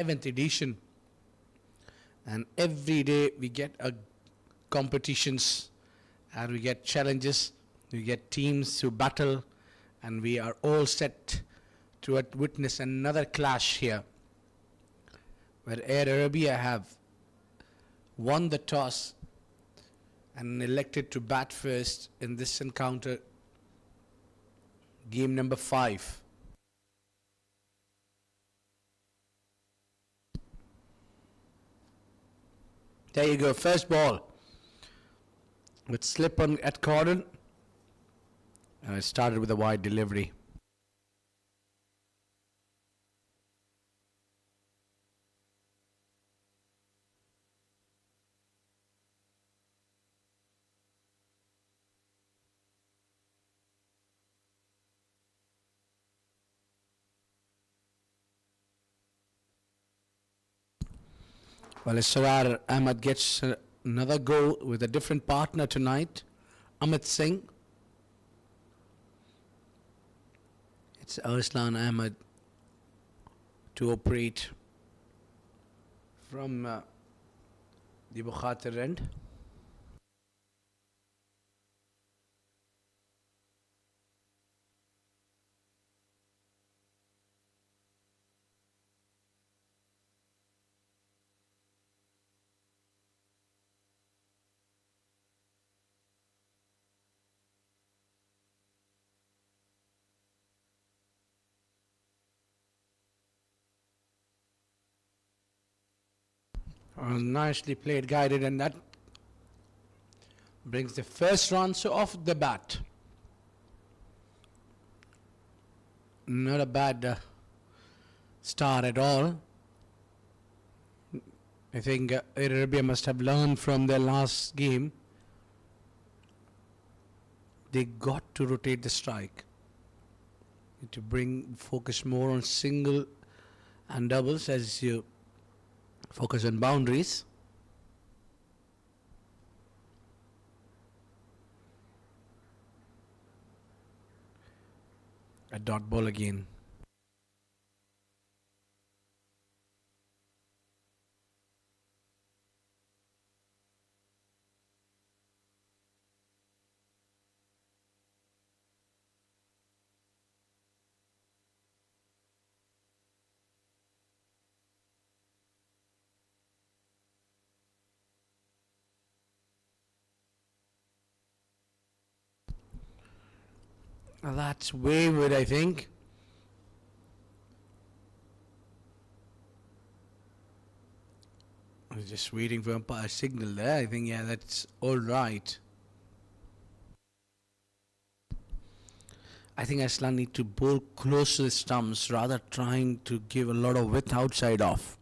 11th edition, and every day we get competitions, and we get challenges, we get teams to battle, and we are all set to witness another clash here, where Air Arabia have won the toss and elected to bat first in this encounter, game number 5. There you go, first ball with slip on at Corden, and it started with a wide delivery. Well, Sarar Ahmed gets another goal with a different partner tonight, Amit Singh. It's Arslan Ahmed to operate from the Bukhatir end. Nicely played, guided, and that brings the first run so off the bat. Not a bad start at all. I think Air Arabia must have learned from their last game. They got to rotate the strike to bring focus more on single and doubles as you focus on boundaries. A dot ball again. That's wayward, I think. I was just waiting for a signal there. I think, yeah, that's all right. I think Aslan need to bowl close to the stumps rather trying to give a lot of width outside off.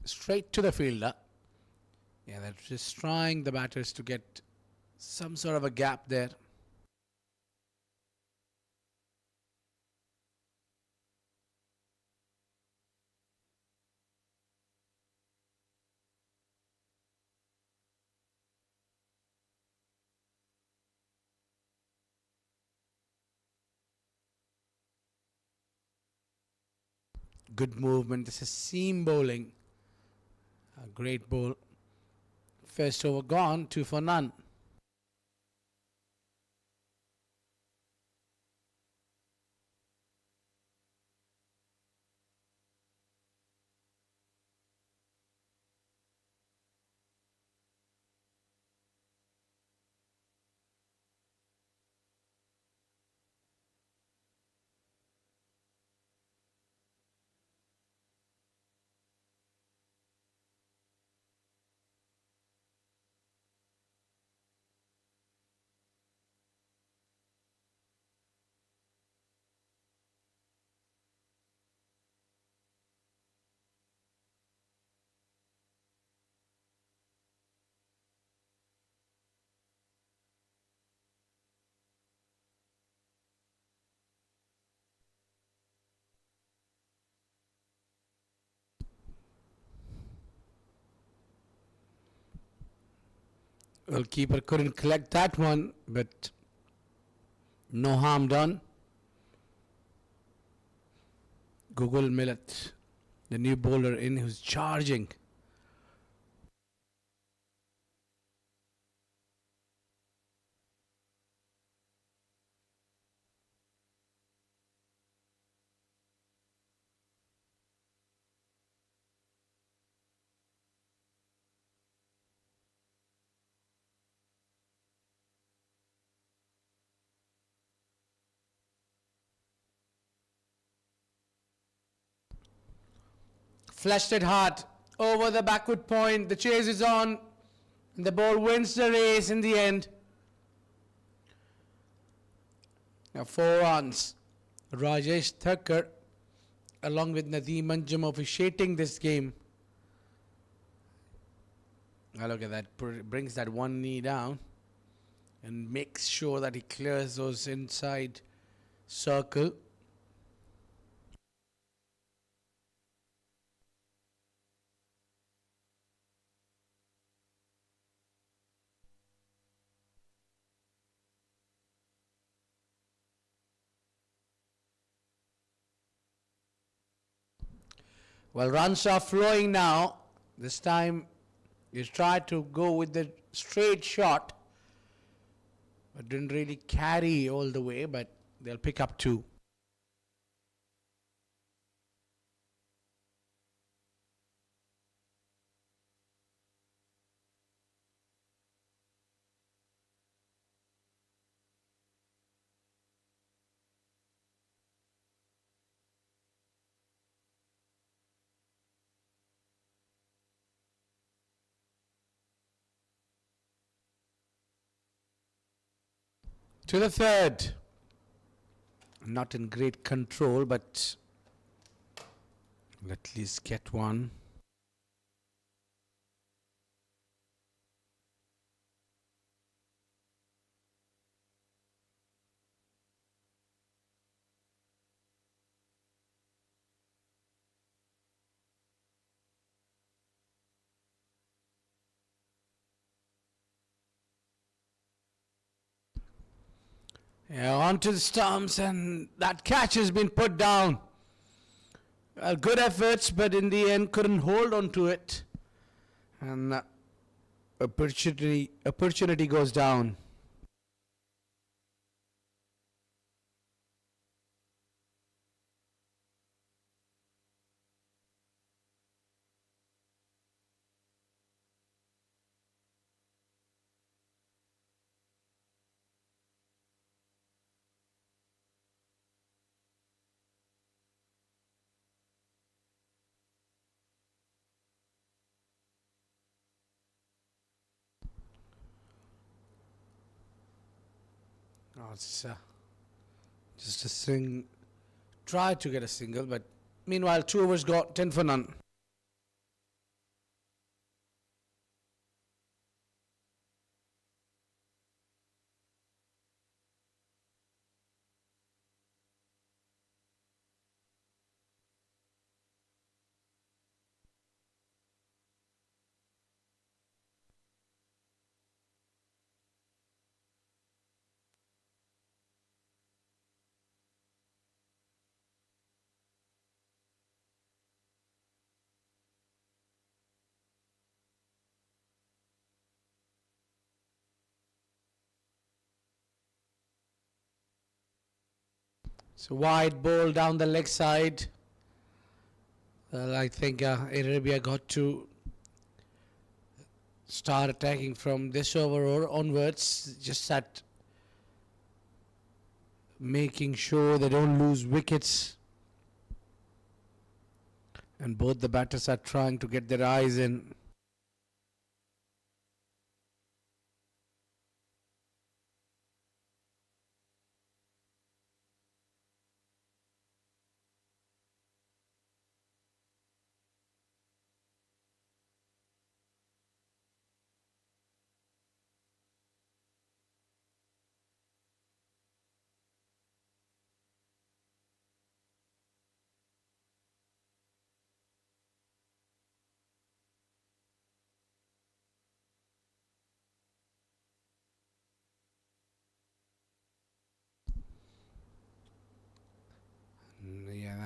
Straight to the fielder. Yeah, they're just trying the batters to get some sort of a gap there. Good movement. This is seam bowling. A great bowl. First over gone, 2 for none. Well, keeper couldn't collect that one, but no harm done. Google Millet, the new bowler in, who's charging. Flushed it hard over the backward point. The chase is on. The ball wins the race in the end. Now 4 runs. Rajesh Thakkar along with Nadeem Anjum officiating this game. Now look at that. Brings that one knee down and makes sure that he clears those inside circle. Well, runs are flowing now. This time he's tried to go with the straight shot, but didn't really carry all the way, but they'll pick up 2. To the third. Not in great control, but at least get one. Yeah, onto the stumps, and that catch has been put down. Good efforts, but in the end couldn't hold on to it. And opportunity goes down. Oh, it's just a swing. Tried to get a single, but meanwhile 2 overs got 10 for none. So wide ball down the leg side. Well, I think Arabia got to start attacking from this over or onwards. Just that making sure they don't lose wickets. And both the batters are trying to get their eyes in.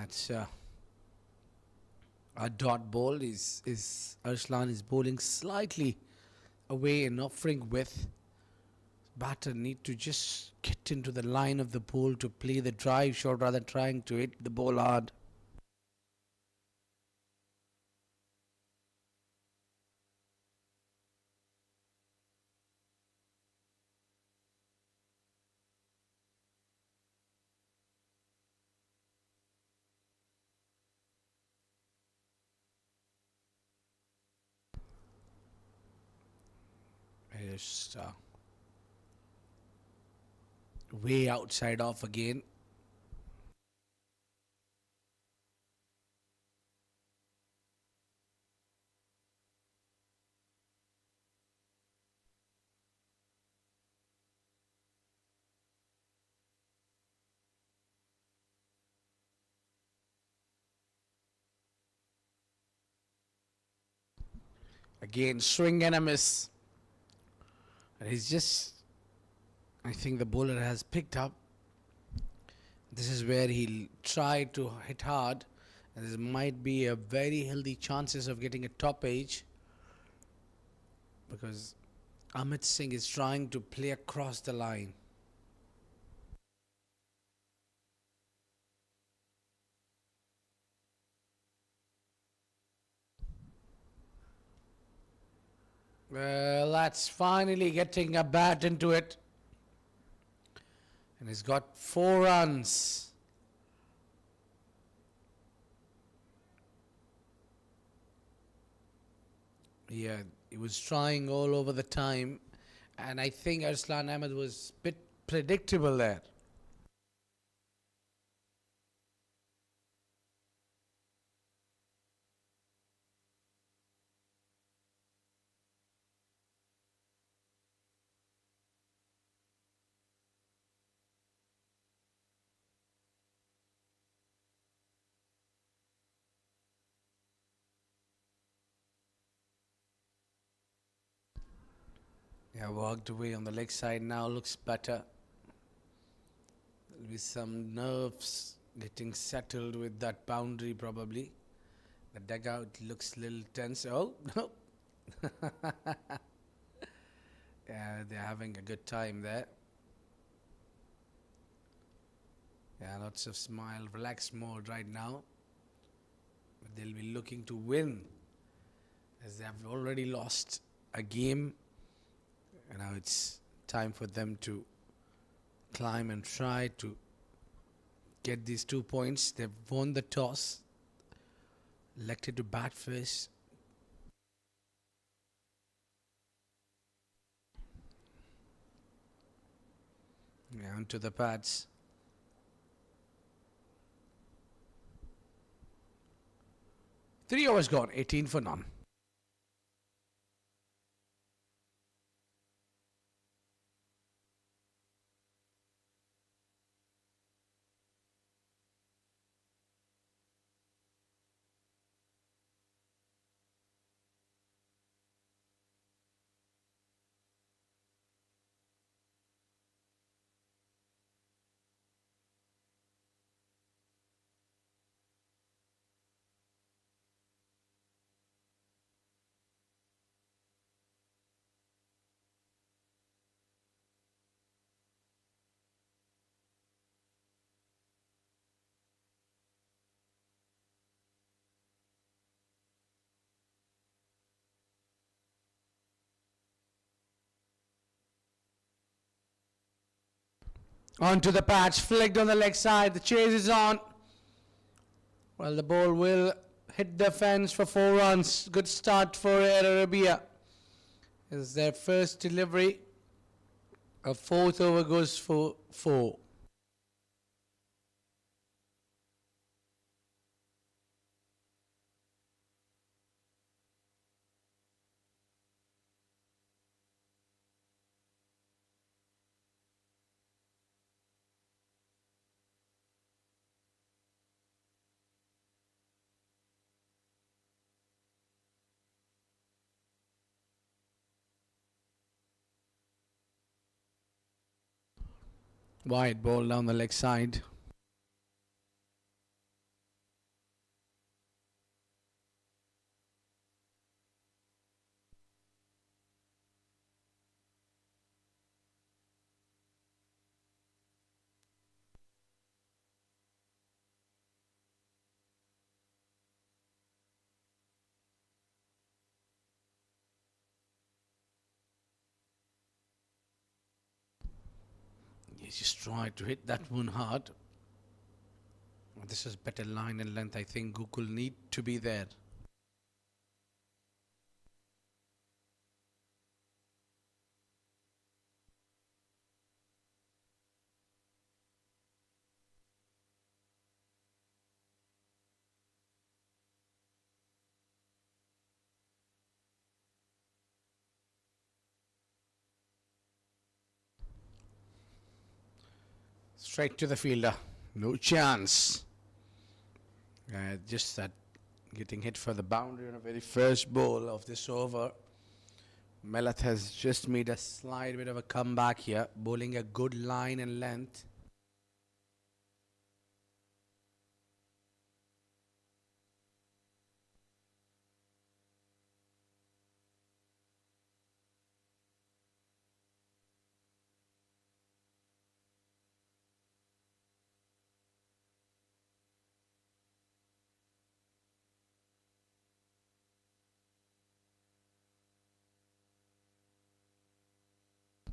That's a dot ball. Is Arslan is bowling slightly away and offering width. Batter need to just get into the line of the ball to play the drive shot rather than trying to hit the ball hard. Just way outside off again. Again, swing and a miss. And he's just, I think the bowler has picked up. This is where he'll try to hit hard. And there might be a very healthy chances of getting a top edge. Because Amit Singh is trying to play across the line. Well, that's finally getting a bat into it. And he's got 4 runs. Yeah, he was trying all over the time. And I think Arslan Ahmed was a bit predictable there. Yeah, walked away on the leg side now, looks better. There'll be some nerves getting settled with that boundary probably. The dugout looks a little tense. Oh, no. Yeah, they're having a good time there. Yeah, lots of smile, relaxed mode right now. But they'll be looking to win as they have already lost a game. And now it's time for them to climb and try to get these 2 points. They've won the toss, elected to bat first. Yeah, onto the pads. 3 overs gone, 18 for none. Onto the patch, flicked on the leg side. The chase is on. Well, the ball will hit the fence for 4 runs. Good start for Air Arabia. It's their first delivery. A 4th over goes for 4. Wide ball down the leg side. He just tried to hit that one hard. This is better line and length. I think Google need to be there. Straight to the fielder. No chance. Just that getting hit for the boundary on the very first ball of this over. Melath has just made a slight bit of a comeback here, bowling a good line and length.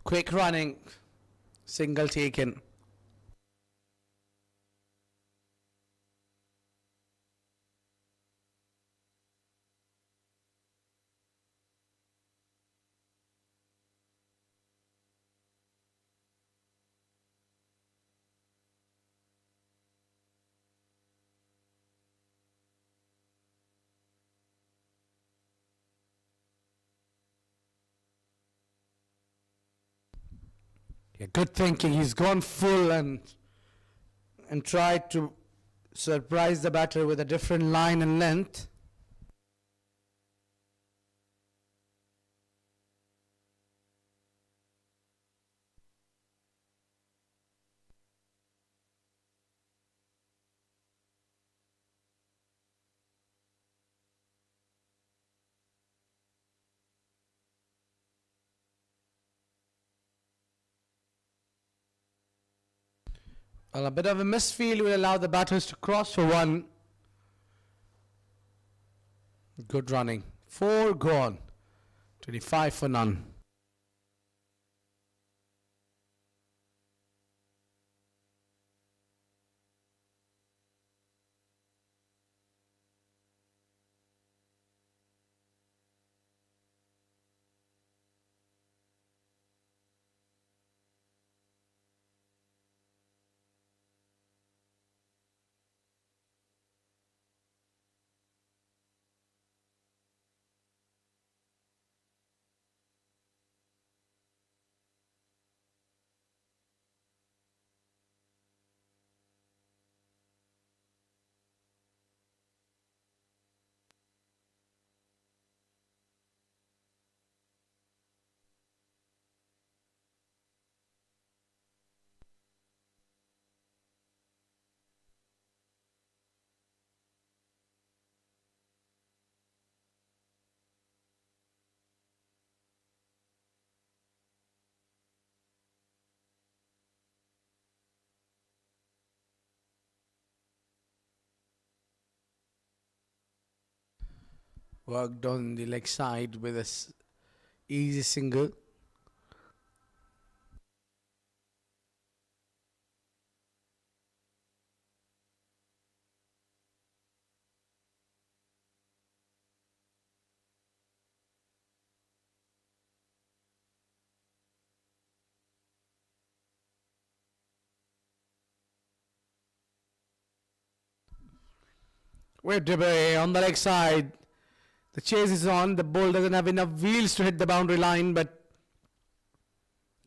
Quick running, single taken. Yeah, good thinking. He's gone full and tried to surprise the batter with a different line and length. Well, a bit of a misfield will allow the batters to cross for one. Good running. 4 gone. 25 for none. Worked on the leg side with a easy single. With Debray on the leg side. The chase is on. The ball doesn't have enough wheels to hit the boundary line, but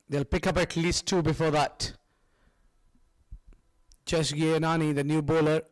they'll pick up at least 2 before that. Chesh Gianani, the new bowler.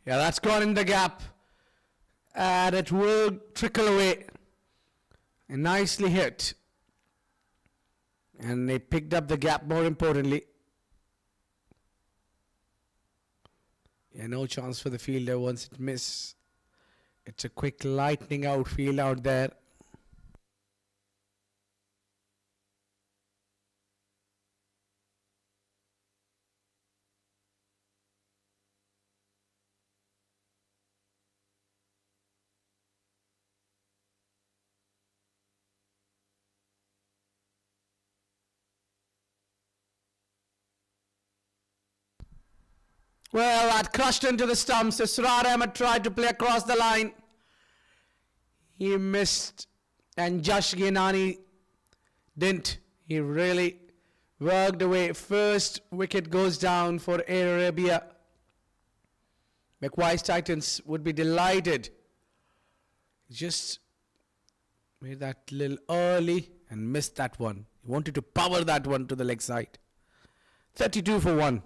Yeah, that's gone in the gap. And it will trickle away. And nicely hit. And they picked up the gap, more importantly. Yeah, no chance for the fielder once it misses. It's a quick lightning outfield out there. Well, that crushed into the stumps. Israr Ahmed tried to play across the line. He missed. And Jash Ghinani didn't. He really worked away. First wicket goes down for Air Arabia. MacWise Titans would be delighted. Just made that little early and missed that one. He wanted to power that one to the leg side. 32 for 1.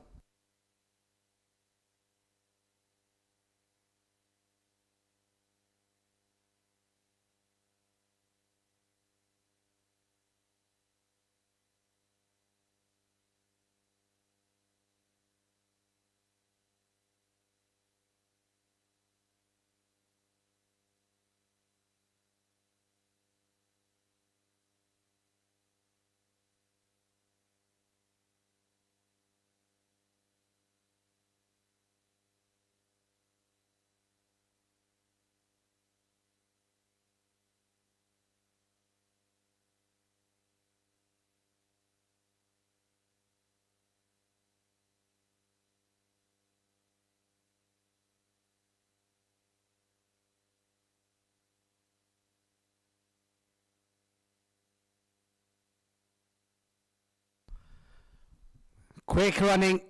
Quick running.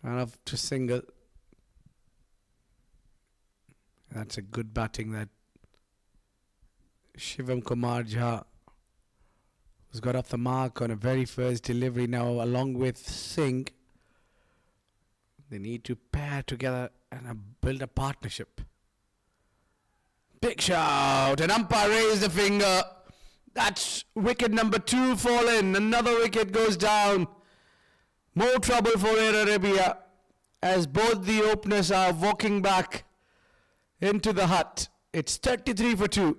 Run up to single. That's a good batting that Shivam Kumar Jha has got off the mark on a very first delivery now along with Singh. They need to pair together and build a partnership. Big shout, and umpire raised the finger. That's wicket number 2 fallen. Another wicket goes down. More trouble for Air Arabia as both the openers are walking back into the hut. It's 33 for 2.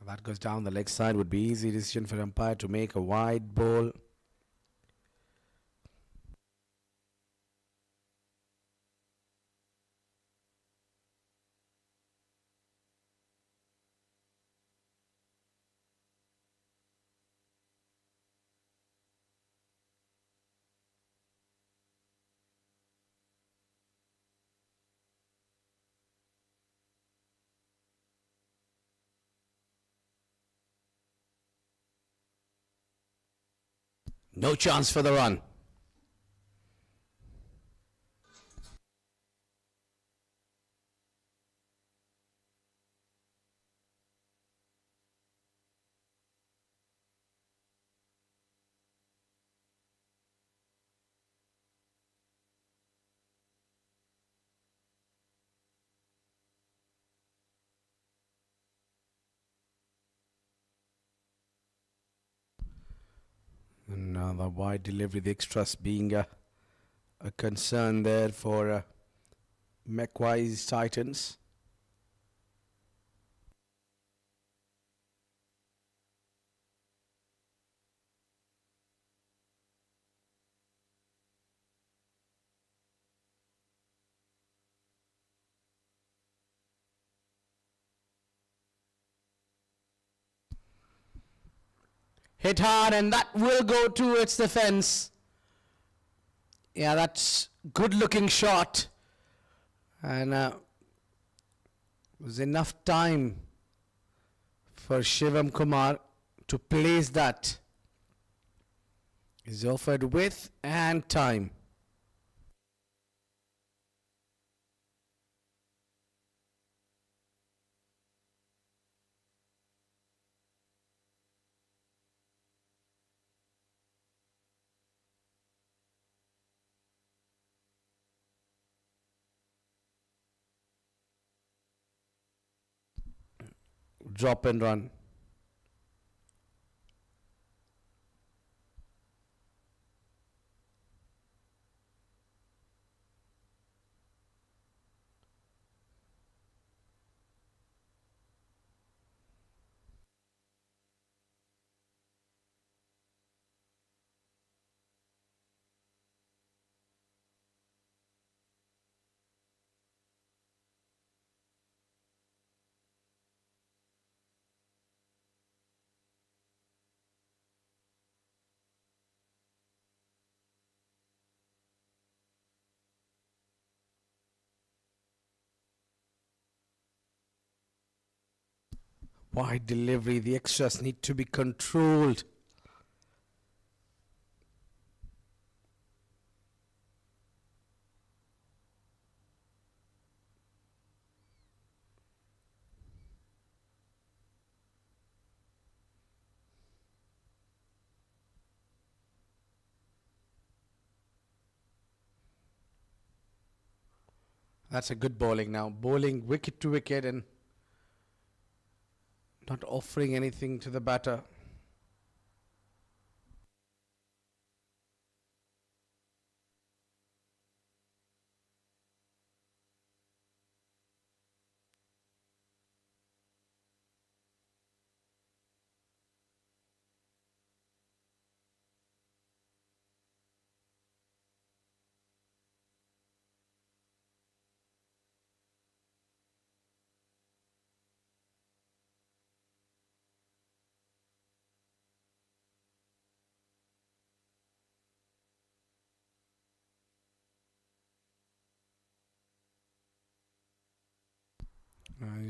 That goes down the leg side. Would be easy decision for umpire to make a wide ball. No chance for the run. the wide delivery, the extras being a concern there for MacWise Titans. Hit hard, and that will go towards the fence. Yeah, that's good looking shot. And was enough time for Shivam Kumar to place that. He's offered width and time. Drop and run. Wide delivery, the extras need to be controlled. That's a good bowling now. Bowling wicket to wicket and not offering anything to the batter.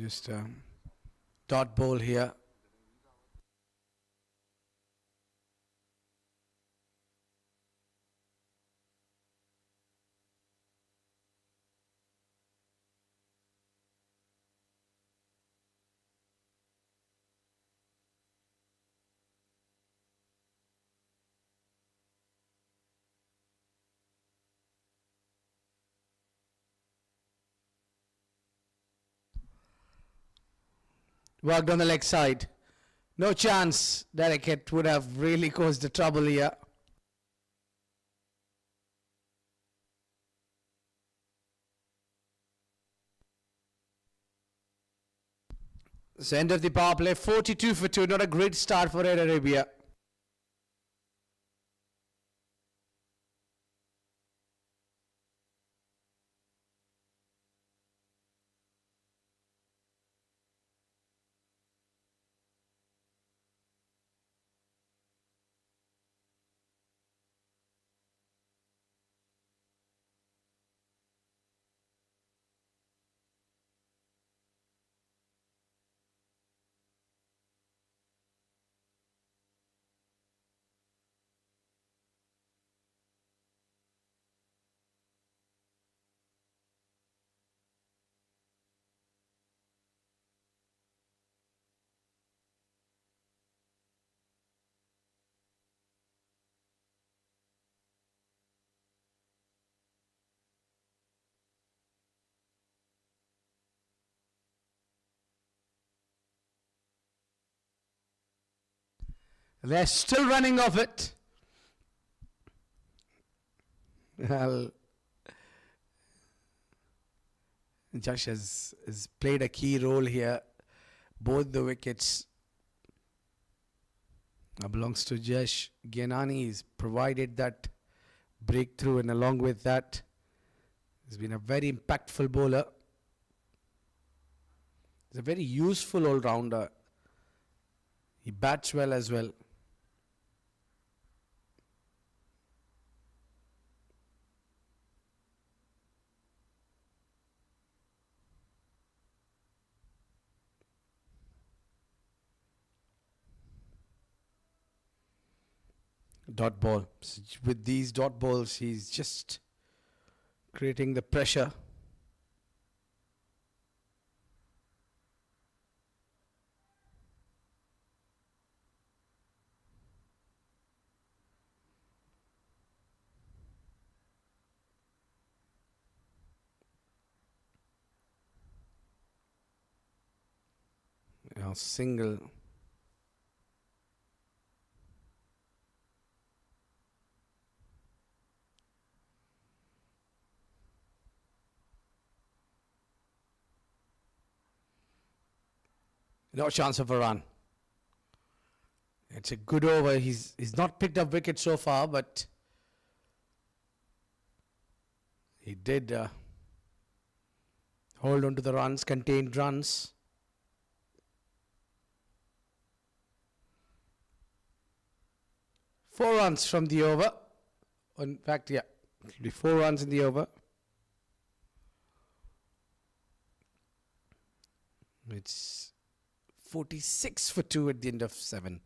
Just dot ball here. Worked on the leg side. No chance. That wicket would have really caused the trouble here. So end of the power play, 42 for 2. Not a great start for Air Arabia. They're still running off it. Well, Josh has played a key role here. Both the wickets belongs to Josh. Gianani has provided that breakthrough, and along with that, he's been a very impactful bowler. He's a very useful all-rounder. He bats well as well. Dot ball. With these dot balls, he's just creating the pressure. Single. No chance of a run. It's a good over. He's not picked up wicket so far, but he did hold on to the runs, contained runs. Four runs from the over. In fact, yeah, it'll be 4 runs in the over. It's 46 for 2 at the end of 7.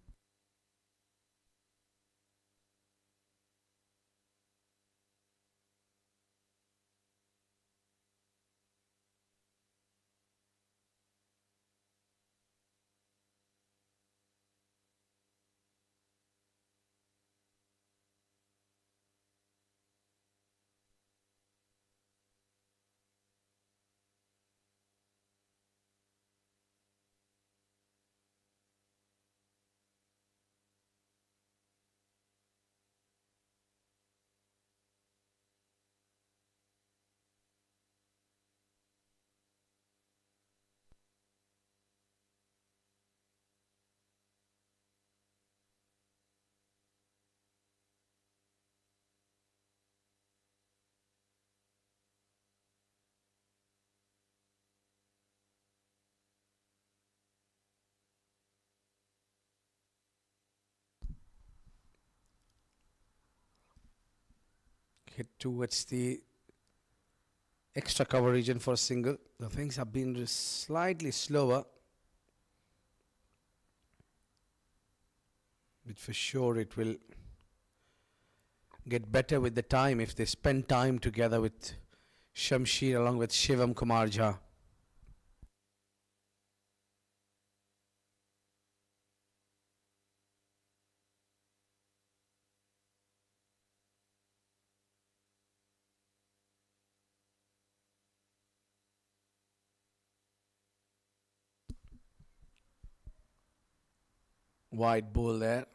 Hit towards the extra cover region for a single. The things have been slightly slower, but for sure it will get better with the time if they spend time together with Shamsher along with Shivam Kumar Jha. Wide ball there.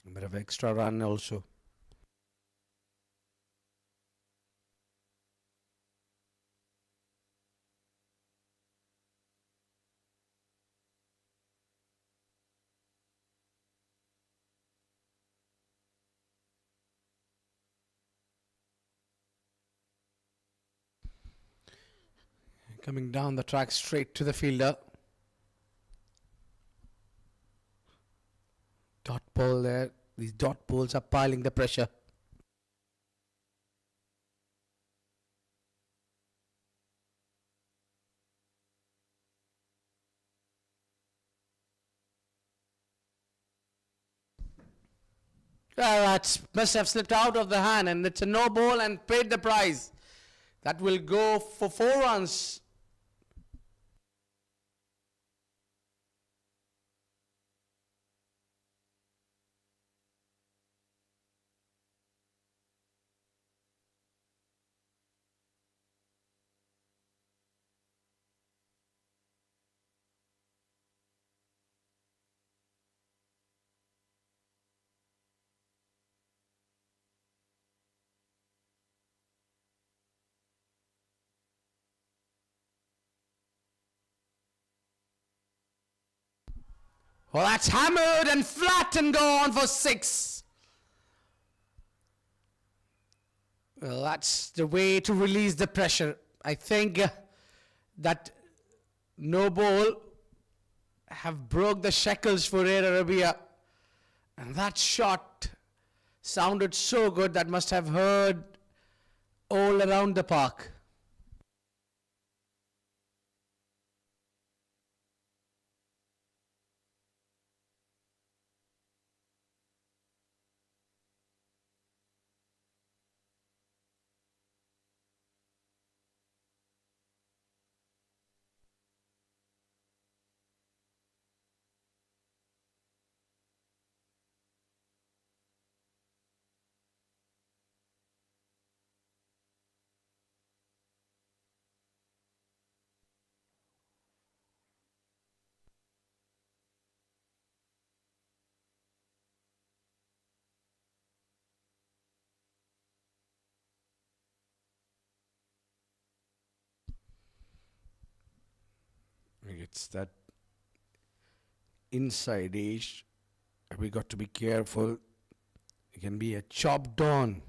A bit of extra run also. Coming down the track straight to the fielder. Dot ball there. These dot balls are piling the pressure. That must have slipped out of the hand, and it's a no ball and paid the prize. That will go for 4 runs. Well, that's hammered and flat and gone for 6. Well, that's the way to release the pressure. I think that no ball have broke the shackles for Air Arabia. And that shot sounded so good that must have heard all around the park. It's that inside edge. We got to be careful. It can be a chopped on.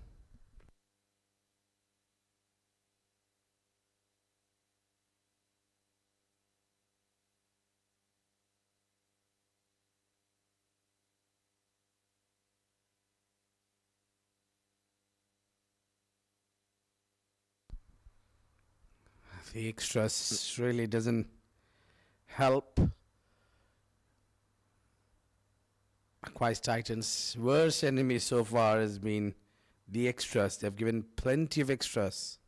The extras really doesn't help. MacWise Titans' worst enemy so far has been the extras. They've given plenty of extras.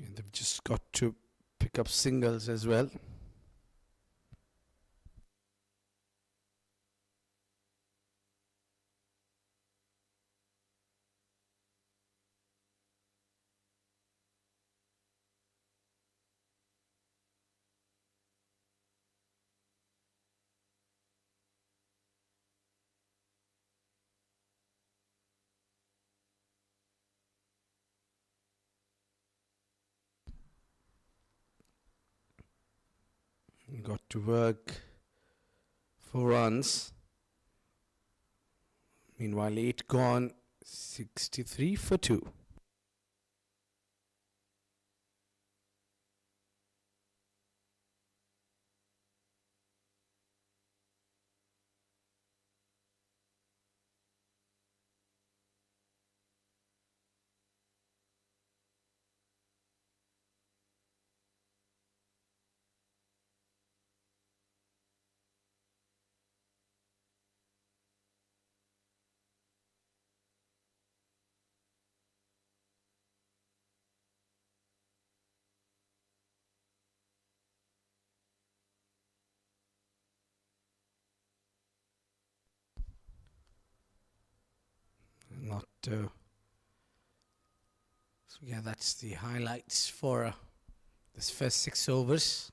And they've just got to pick up singles as well. Got to work for runs. Meanwhile, 8 gone, 63 for 2. Not so yeah, that's the highlights for this first 6 overs.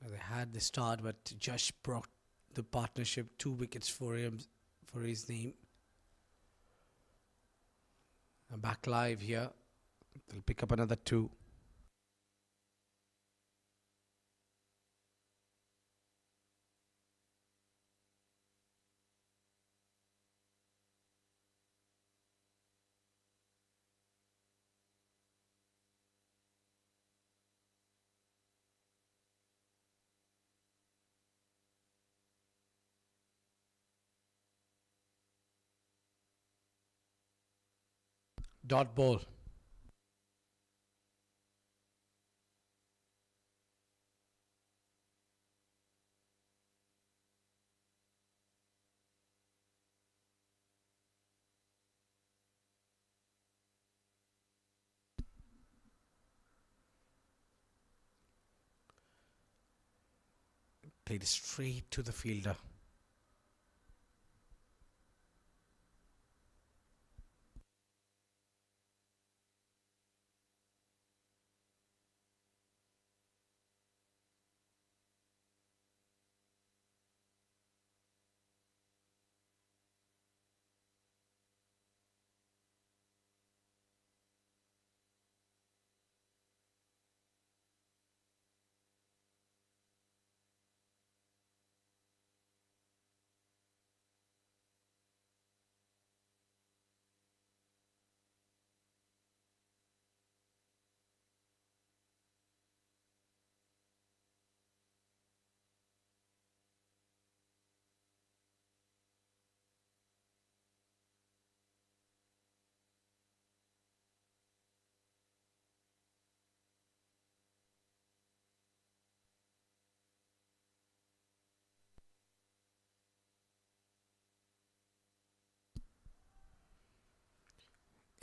They had the start, but Josh brought the partnership 2 wickets for him, for his name. Back live here. They'll pick up another 2. Dot ball. Played straight to the fielder.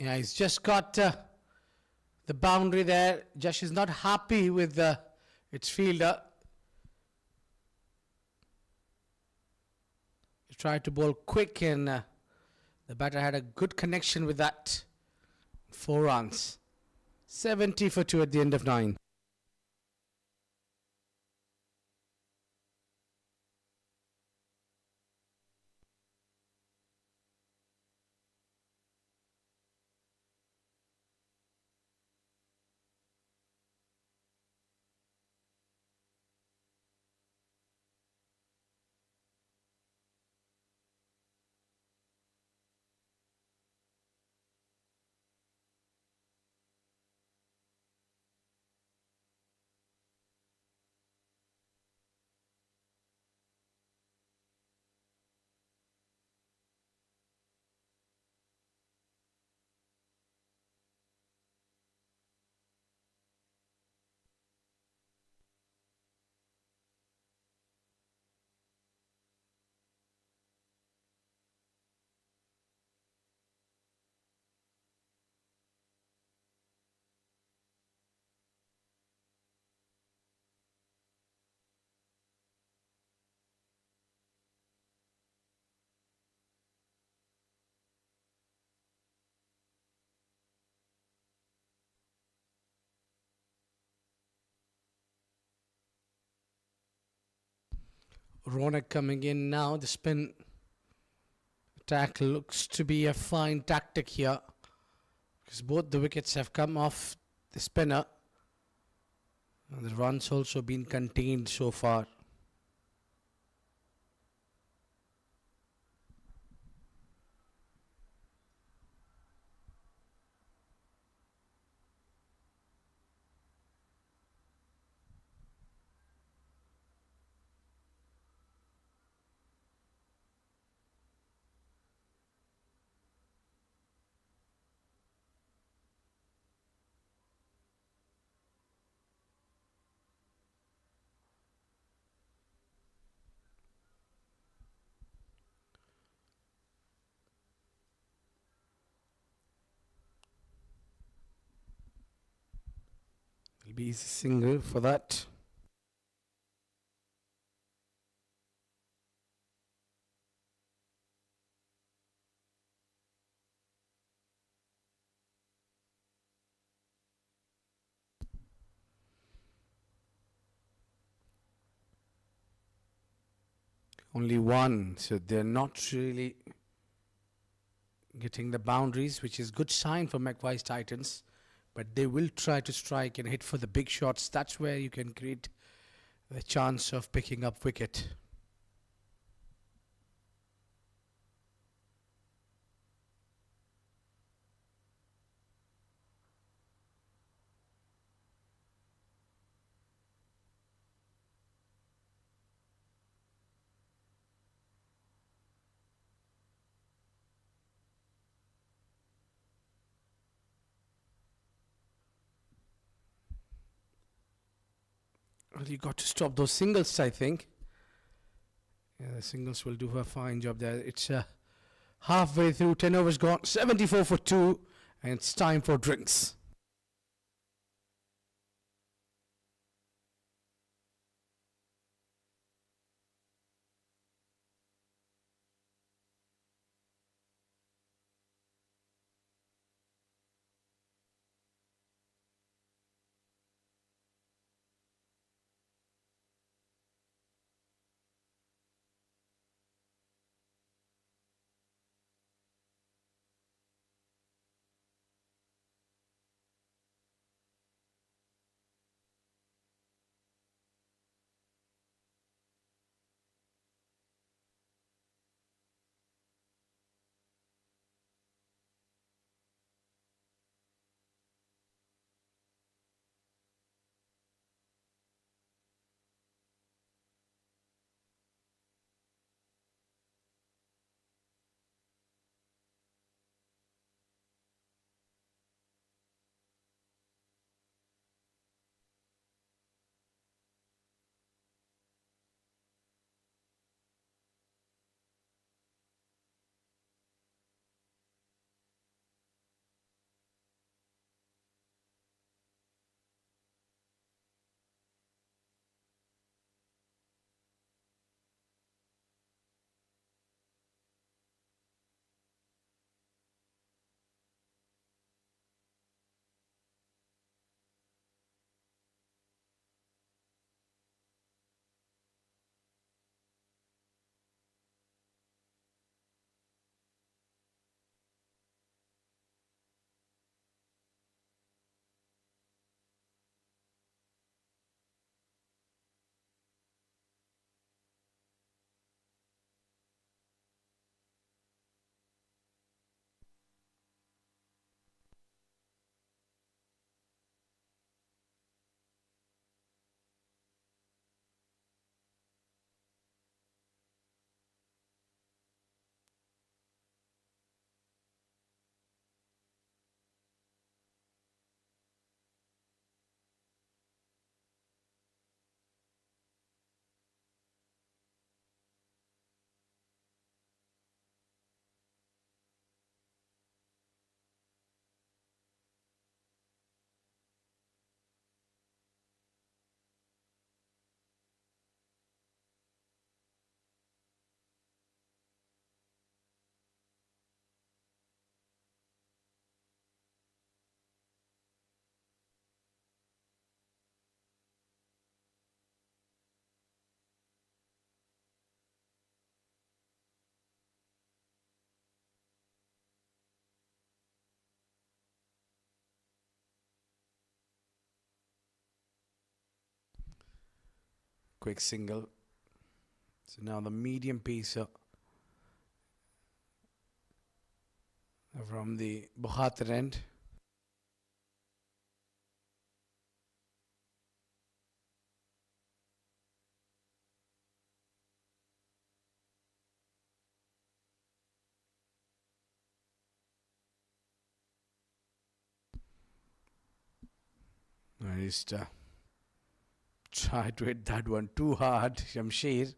Yeah, he's just got the boundary there. Josh is not happy with its fielder. He tried to bowl quick, and the batter had a good connection with that. 4 runs. 70 for 2 at the end of 9. Ronak coming in now. The spin attack looks to be a fine tactic here, because both the wickets have come off the spinner. And the runs also been contained so far. It'll be easy single for that. Only one, so they're not really getting the boundaries, which is good sign for MacWise Titans. But they will try to strike and hit for the big shots. That's where you can create the chance of picking up wicket. Well, you got to stop those singles, I think. Yeah, the singles will do a fine job there. It's halfway through, 10 overs gone, 74 for 2, and it's time for drinks. quick single. So now the medium pacer from the Bukhatir end. I just tried to hit that one too hard. Shamsher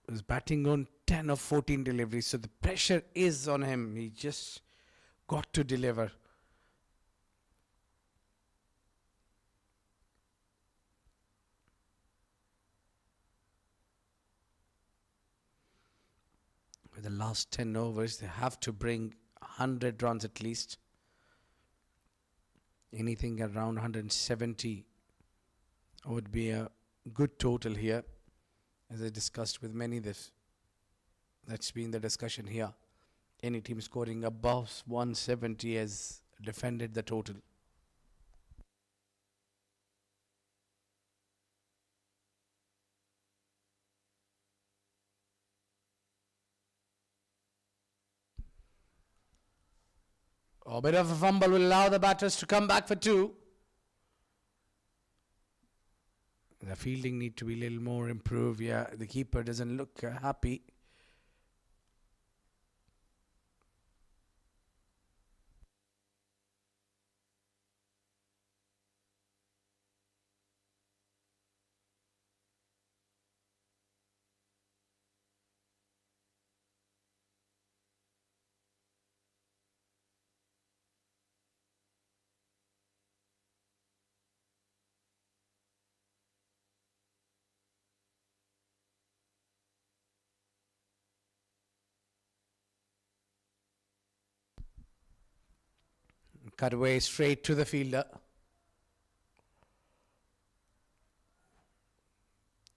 was batting on 10 of 14 deliveries, so the pressure is on him. He just got to deliver. With the last 10 overs, they have to bring 100 runs at least. Anything around 170 would be a good total here. As I discussed with many, that's been the discussion here. Any team scoring above 170 has defended the total. A bit of a fumble will allow the batters to come back for two. The fielding need to be a little more improved. Yeah, the keeper doesn't look happy. Cut away straight to the fielder.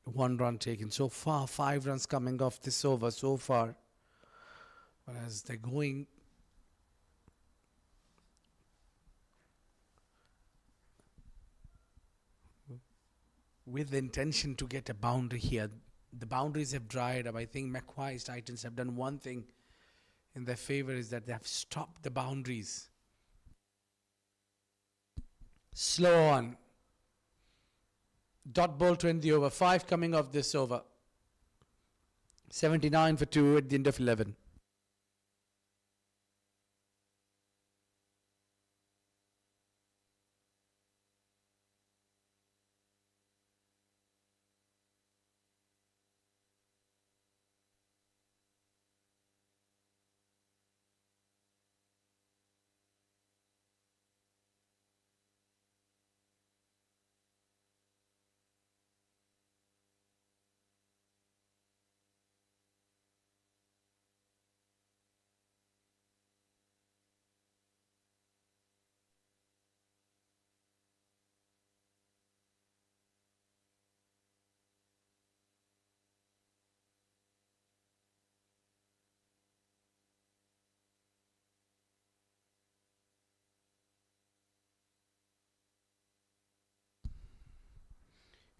1 run taken so far, 5 runs coming off this over so far. But as they're going with the intention to get a boundary here, the boundaries have dried up. I think MacWise Titans have done one thing in their favor, is that they have stopped the boundaries. Slow on. Dot ball to end the over. 5 coming off this over. 79 for 2 at the end of 11.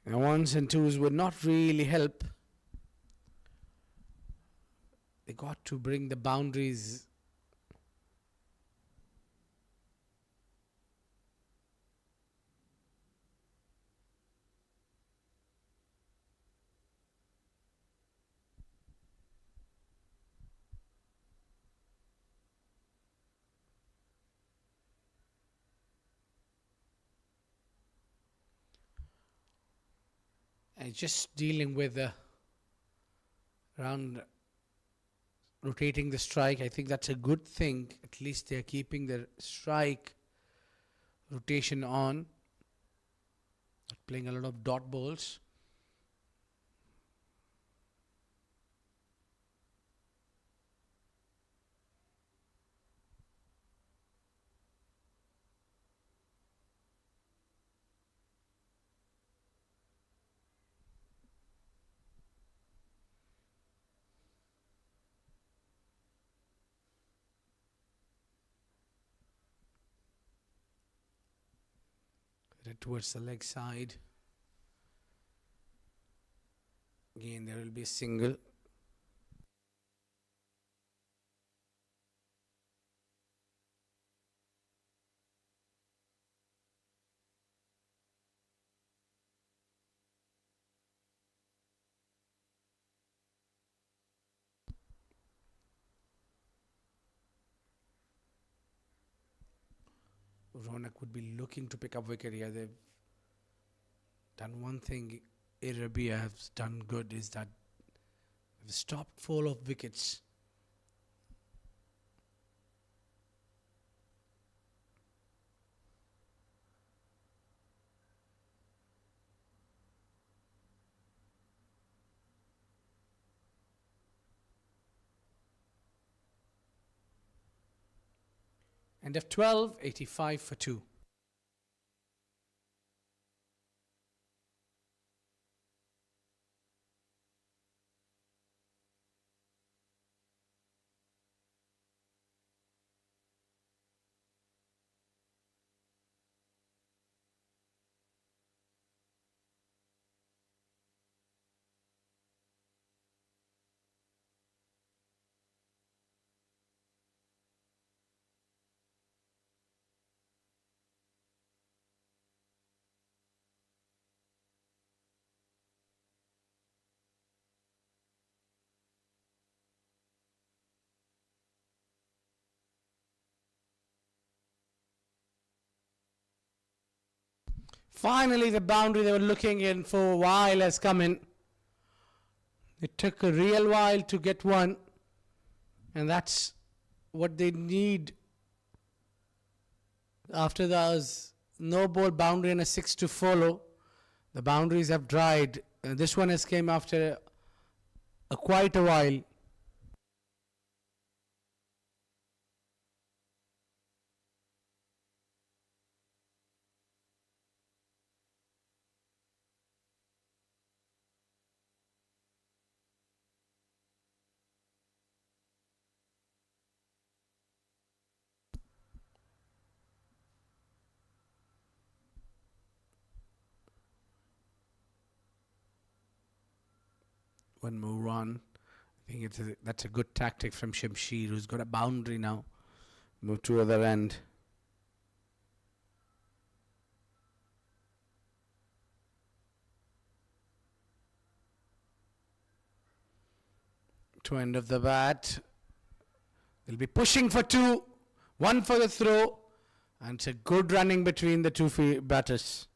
And 1s and 2s would not really help. They got to bring the boundaries. And just dealing with around rotating the strike. I think that's a good thing. At least they're keeping the strike rotation on. Playing a lot of dot balls. Towards the leg side. Again, there will be a single. Ronak would be looking to pick up wicket here. They've done one thing Arabia has done good, is that they've stopped fall of wickets. End of 12, 85 for 2. Finally, the boundary they were looking in for a while has come in. It took a real while to get one, and that's what they need. After those no ball boundary and a 6 to follow, the boundaries have dried. This one has came after quite a while. One more run. I think that's a good tactic from Shamsheer, who's got a boundary now. Move to other end. To end of the bat. They'll be pushing for 2. 1 for the throw. And it's a good running between the two batters.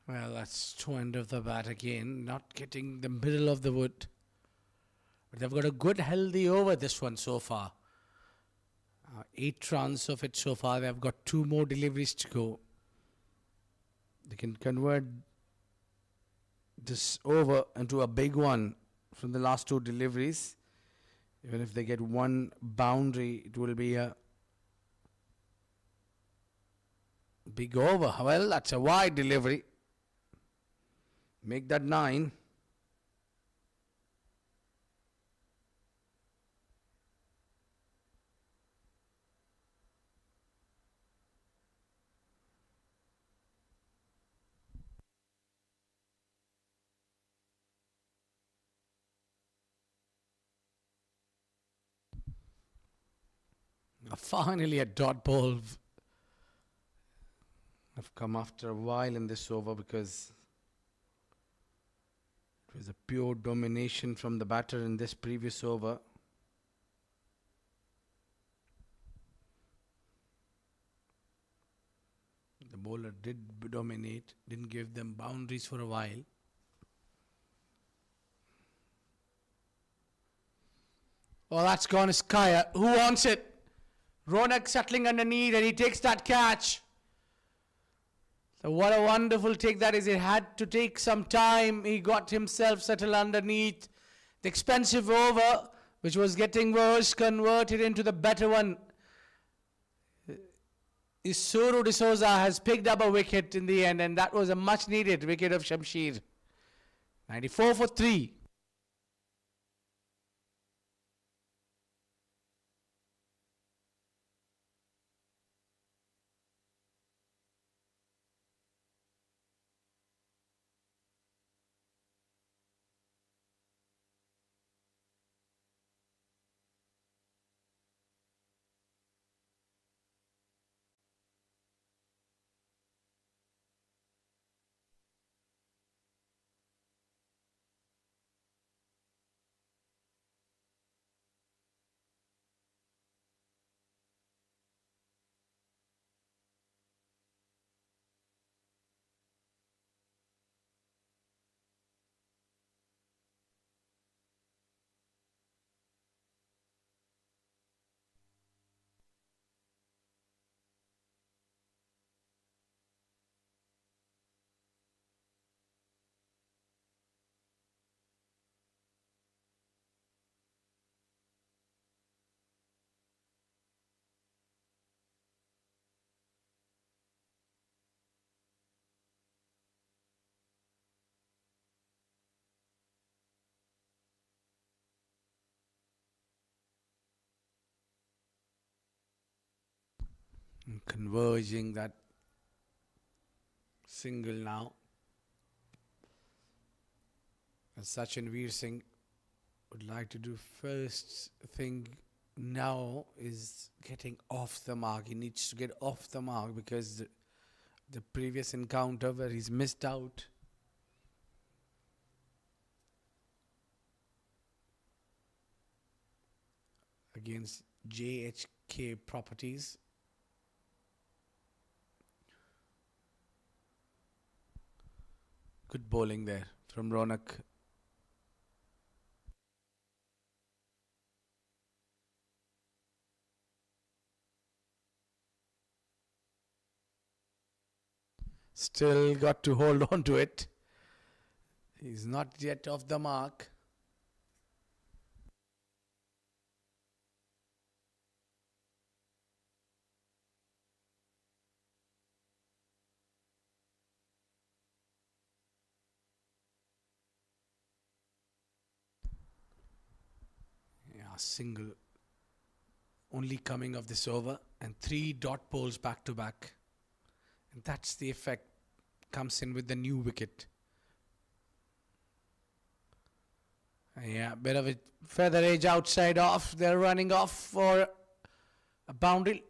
Well, that's to end of the bat again. Not getting the middle of the wood. But they've got a good healthy over this one so far. 8 runs of it so far. They've got 2 more deliveries to go. They can convert this over into a big one from the last 2 deliveries. Even if they get 1 boundary, it will be a big over. Well, that's a wide delivery. Make that 9. Finally a dot ball. I've come after a while in this over because it was a pure domination from the batter in this previous over. The bowler did dominate, didn't give them boundaries for a while. Oh, that's gone as Kaya. Who wants it? Ronak settling underneath and he takes that catch. So what a wonderful take that is. It had to take some time. He got himself settled underneath. The expensive over, which was getting worse, converted into the better one. Isuru D'Souza has picked up a wicket in the end, and that was a much needed wicket of Shamsher. 94 for 3. Converging that single now. And Sachin Veer Singh would like to do first thing now is getting off the mark. He needs to get off the mark because the previous encounter where he's missed out against JHK Properties. Good bowling there from Ronak. Still got to hold on to it. He's not yet off the mark. Yeah, single only coming of this over and 3 dot balls back to back. And that's the effect comes in with the new wicket. Yeah, bit of a feather edge outside off. They're running off for a boundary.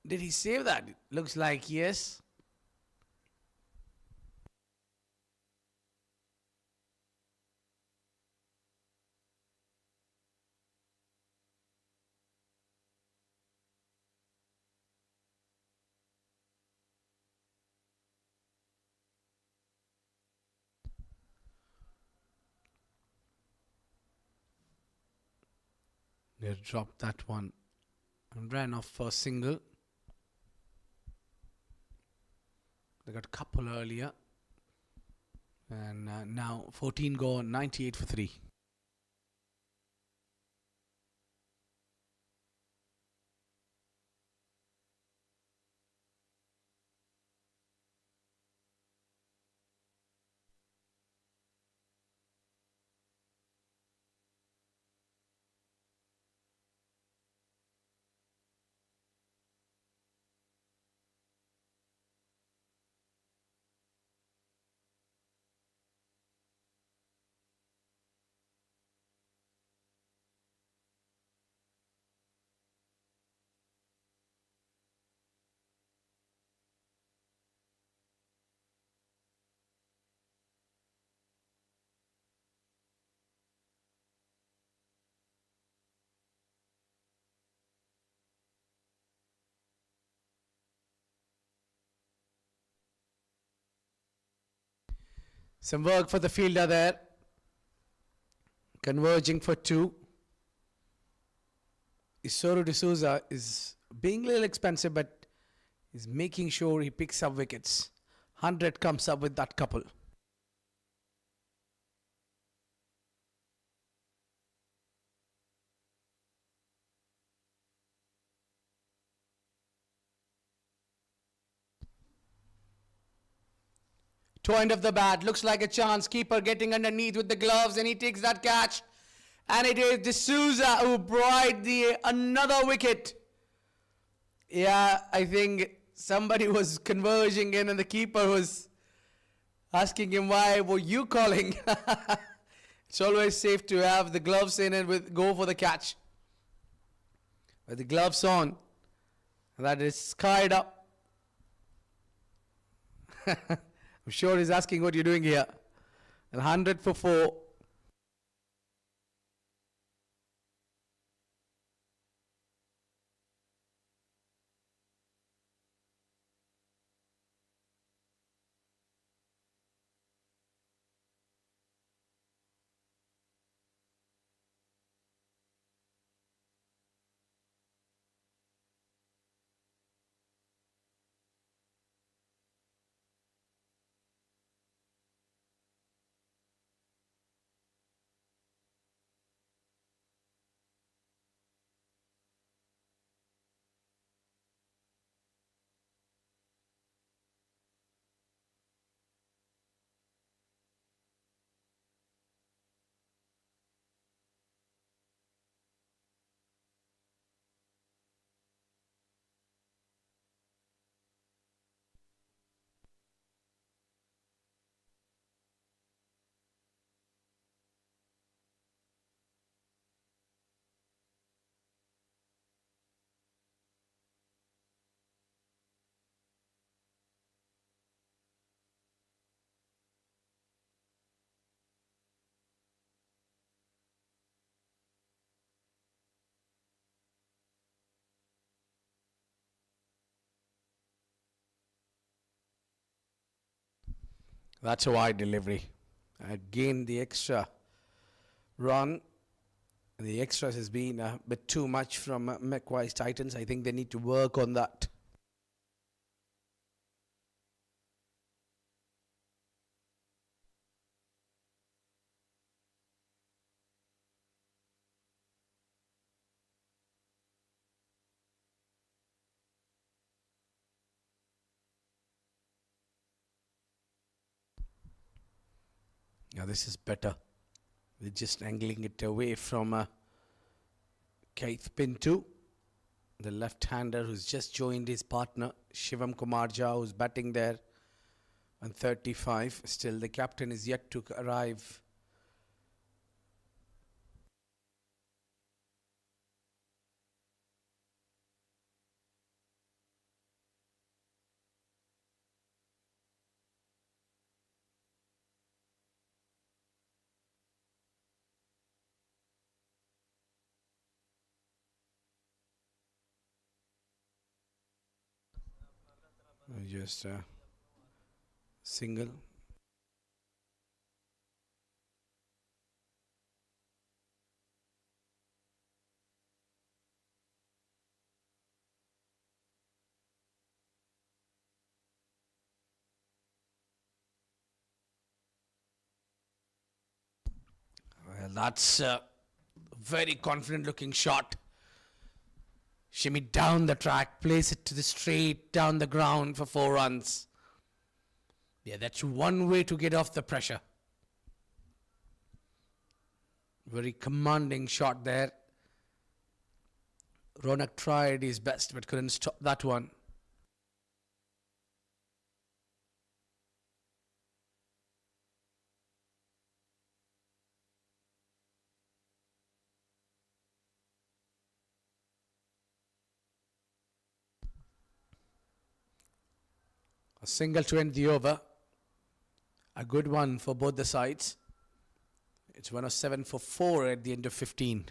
Did he save that? Looks like yes. They dropped that one and ran off for a single. They got a couple earlier. And now 14 gone, 98 for 3. Some work for the fielder there. Converging for 2. Isuru D'Souza is being a little expensive, but he's making sure he picks up wickets. 100 comes up with that couple. Toe end of the bat. Looks like a chance. Keeper getting underneath with the gloves, and he takes that catch. And it is D'Souza who brought the another wicket. Yeah, I think somebody was converging in, and the keeper was asking him, why were you calling? It's always safe to have the gloves in and go for the catch. With the gloves on, that is skied up. I'm sure he's asking what you're doing here. 100 for 4. That's a wide delivery. Again, the extra run. The extras has been a bit too much from MacWise Titans. I think they need to work on that. Now this is better. We're just angling it away from Keith Pinto, the left-hander who's just joined his partner, Shivam Kumarja, who's batting there on 35. Still, the captain is yet to arrive. Just single. Well, that's a very confident looking shot. Shimmy down the track, place it to the straight down the ground for 4 runs. Yeah, that's one way to get off the pressure. Very commanding shot there. Ronak tried his best but couldn't stop that one. A single to end the over. A good one for both the sides. It's 107 for 4 at the end of 15.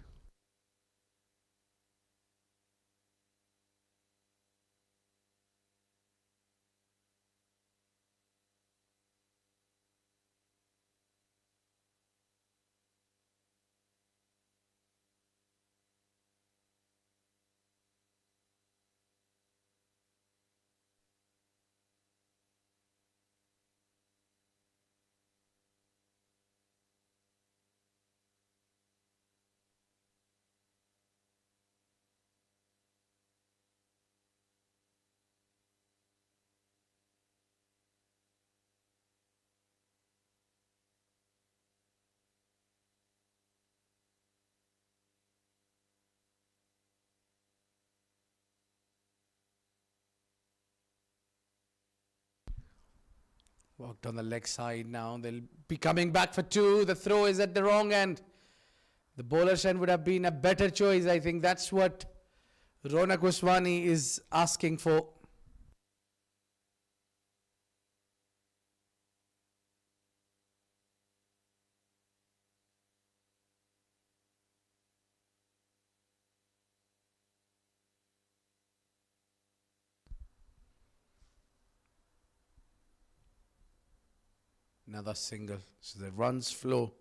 Worked on the leg side now. They'll be coming back for two. The throw is at the wrong end. The bowler's end would have been a better choice. I think that's what Ronak Goswami is asking for. Another single. So the runs flow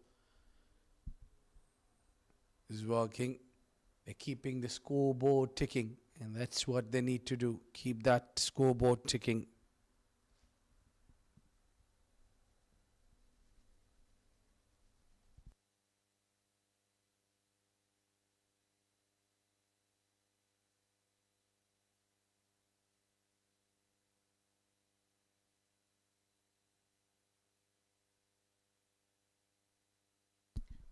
is working. They're keeping the scoreboard ticking. And that's what they need to do. Keep that scoreboard ticking.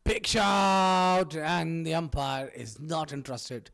Big shout, and the umpire is not interested.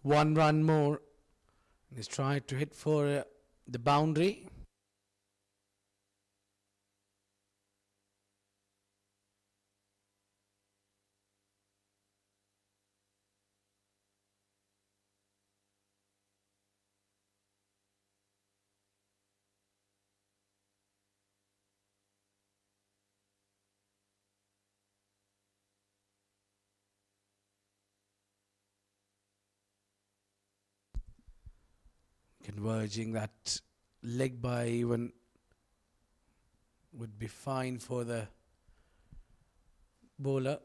One run more. He's trying to hit for the boundary. Converging that leg by even would be fine for the bowler.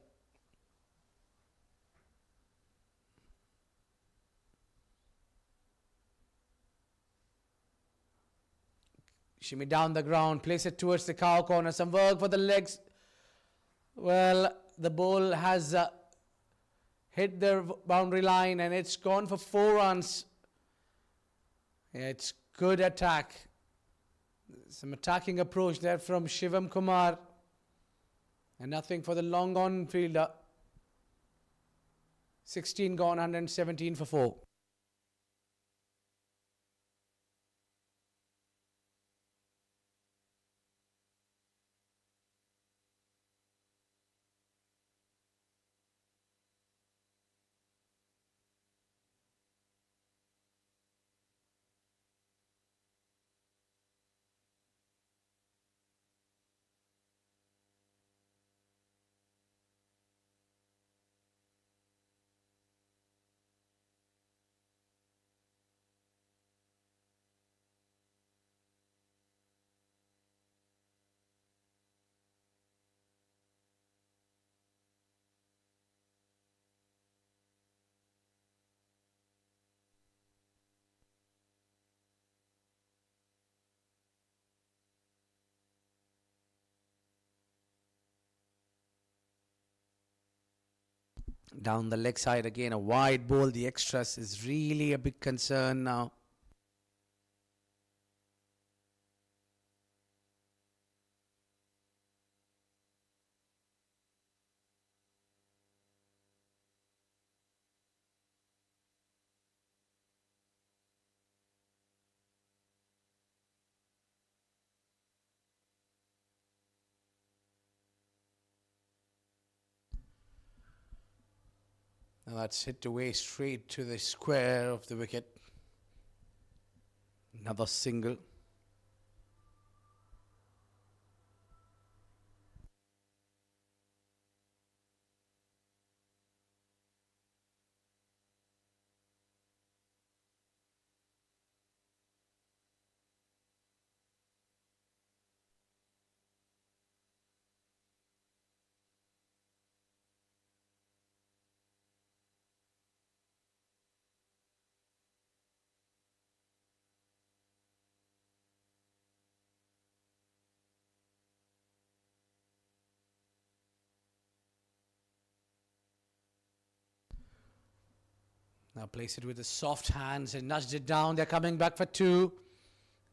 Shimmy down the ground, place it towards the cow corner. Some work for the legs. Well, the ball has hit the boundary line and it's gone for 4 runs. It's good attack. Some attacking approach there from Shivam Kumar. And nothing for the long on fielder. 16 gone, 117 for 4. Down the leg side again, a wide ball. The extras is really a big concern now. Now that's hit away straight to the square of the wicket. Another single. Now place it with the soft hands and nudged it down. They're coming back for 2.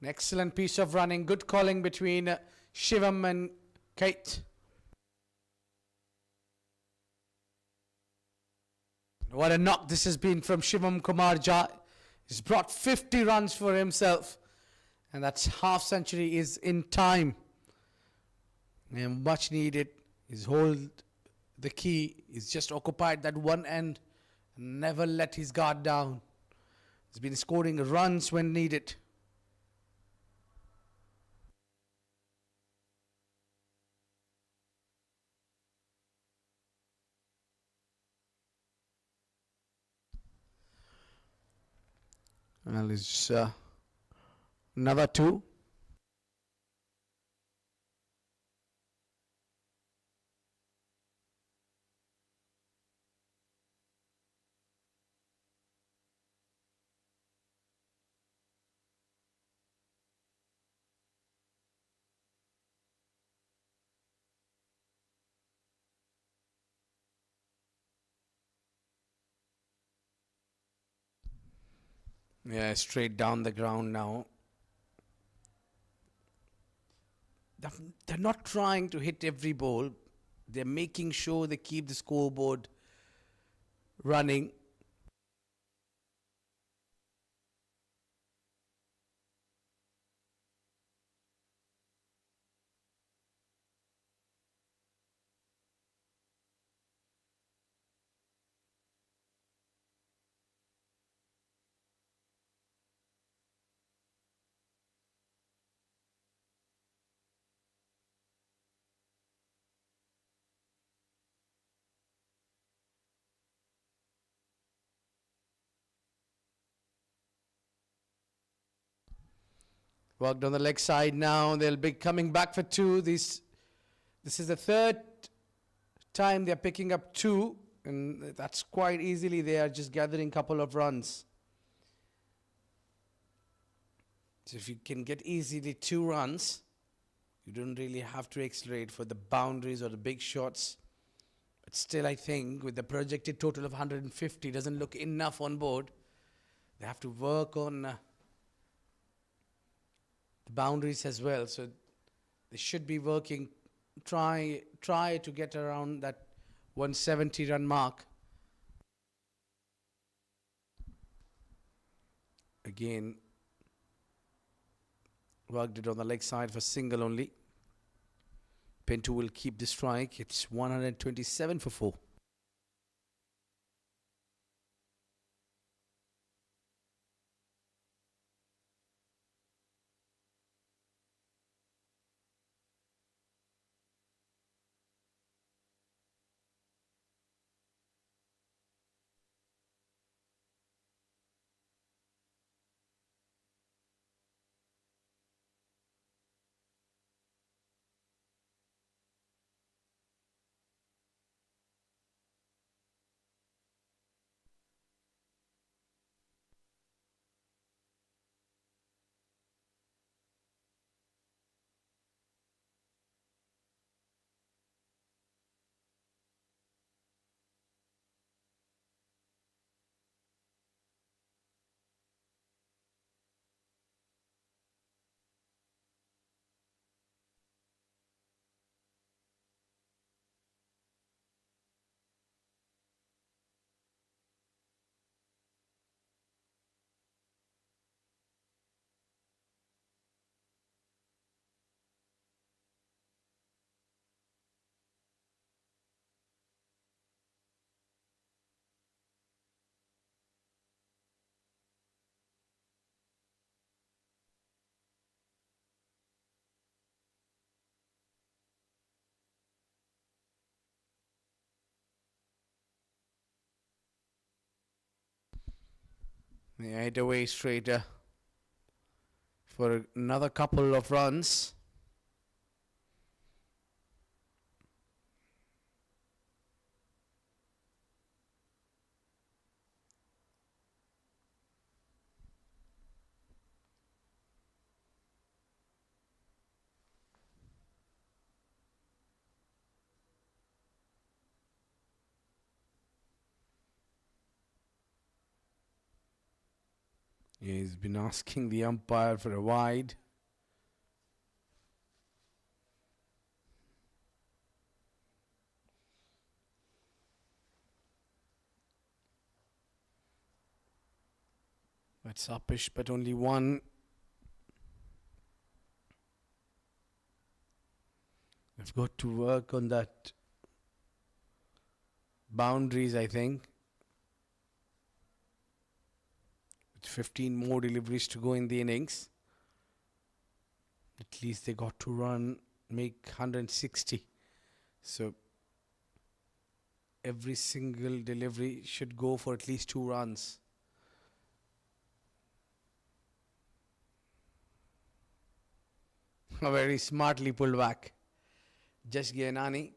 An excellent piece of running. Good calling between Shivam and Kate. What a knock this has been from Shivam Kumar Jha. He's brought 50 runs for himself. And that's half century is in time. And much needed. He's hold the key. He's just occupied that one end. Never let his guard down. He's been scoring runs when needed. Well, it's another 2. Yeah, straight down the ground now. They're not trying to hit every ball. They're making sure they keep the scoreboard running. Worked on the leg side now. They'll be coming back for 2. This is the 3rd time they're picking up 2. And that's quite easily. They are just gathering a couple of runs. So if you can get easily 2 runs, you don't really have to accelerate for the boundaries or the big shots. But still, I think with the projected total of 150, doesn't look enough on board. They have to work on the boundaries as well. So they should be working, try to get around that 170 run mark. Again, worked it on the leg side for single only. Pinto will keep the strike. It's 127 for 4. They head away straight for another couple of runs. He's been asking the umpire for a wide. That's uppish, but only one. I've got to work on that boundaries, I think. With 15 more deliveries to go in the innings. At least they got to run, make 160. So every single delivery should go for at least 2 runs. Very smartly pulled back. Just Gianani.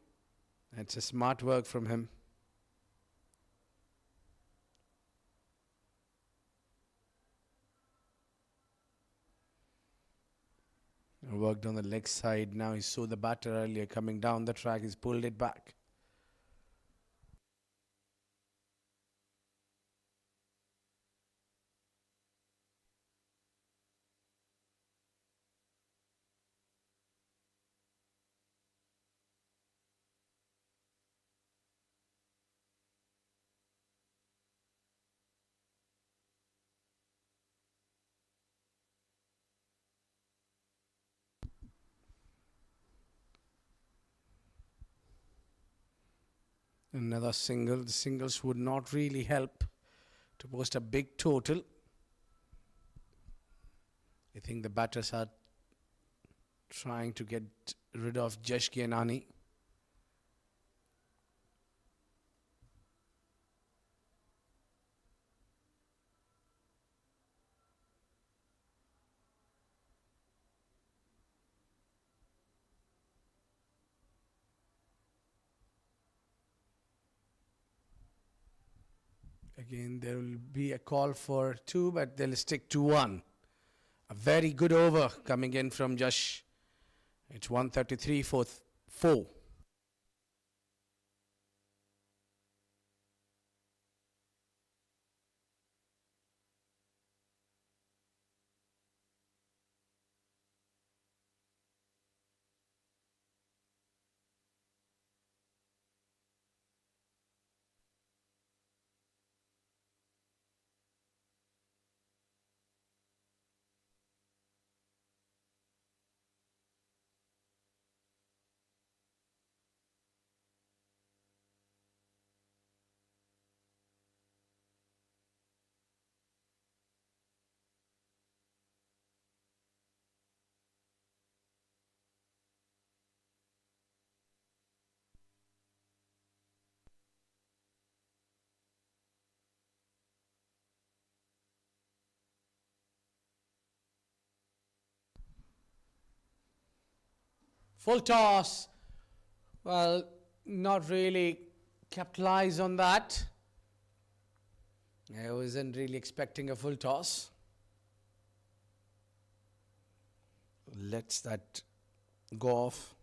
That's a smart work from him. Worked on the leg side. Now he saw the batter earlier coming down the track. He's pulled it back. Another single. The singles would not really help to post a big total. I think the batters are trying to get rid of Jash Gianani. Again, there will be a call for 2, but they'll stick to 1. A very good over coming in from Jash. It's 133 for 4. Full toss. Well, not really capitalize on that. I wasn't really expecting a full toss. Lets that go off.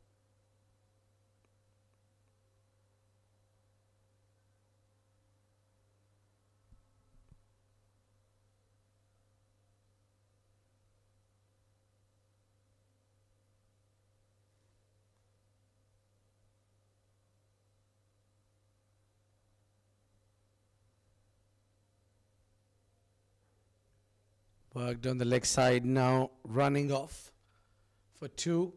Worked on the leg side now, running off for 2.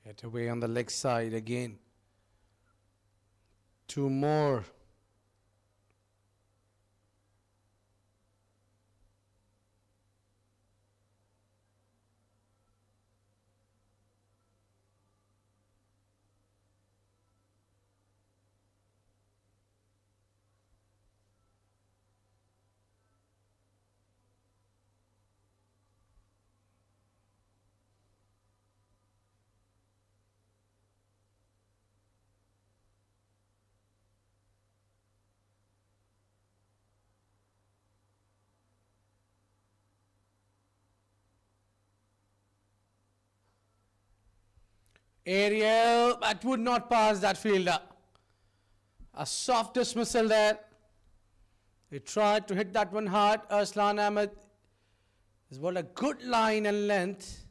Get away on the leg side again. 2 more. Aerial, that would not pass that fielder. A soft dismissal there. He tried to hit that one hard. Arslan Ahmed has bowled a good line and length.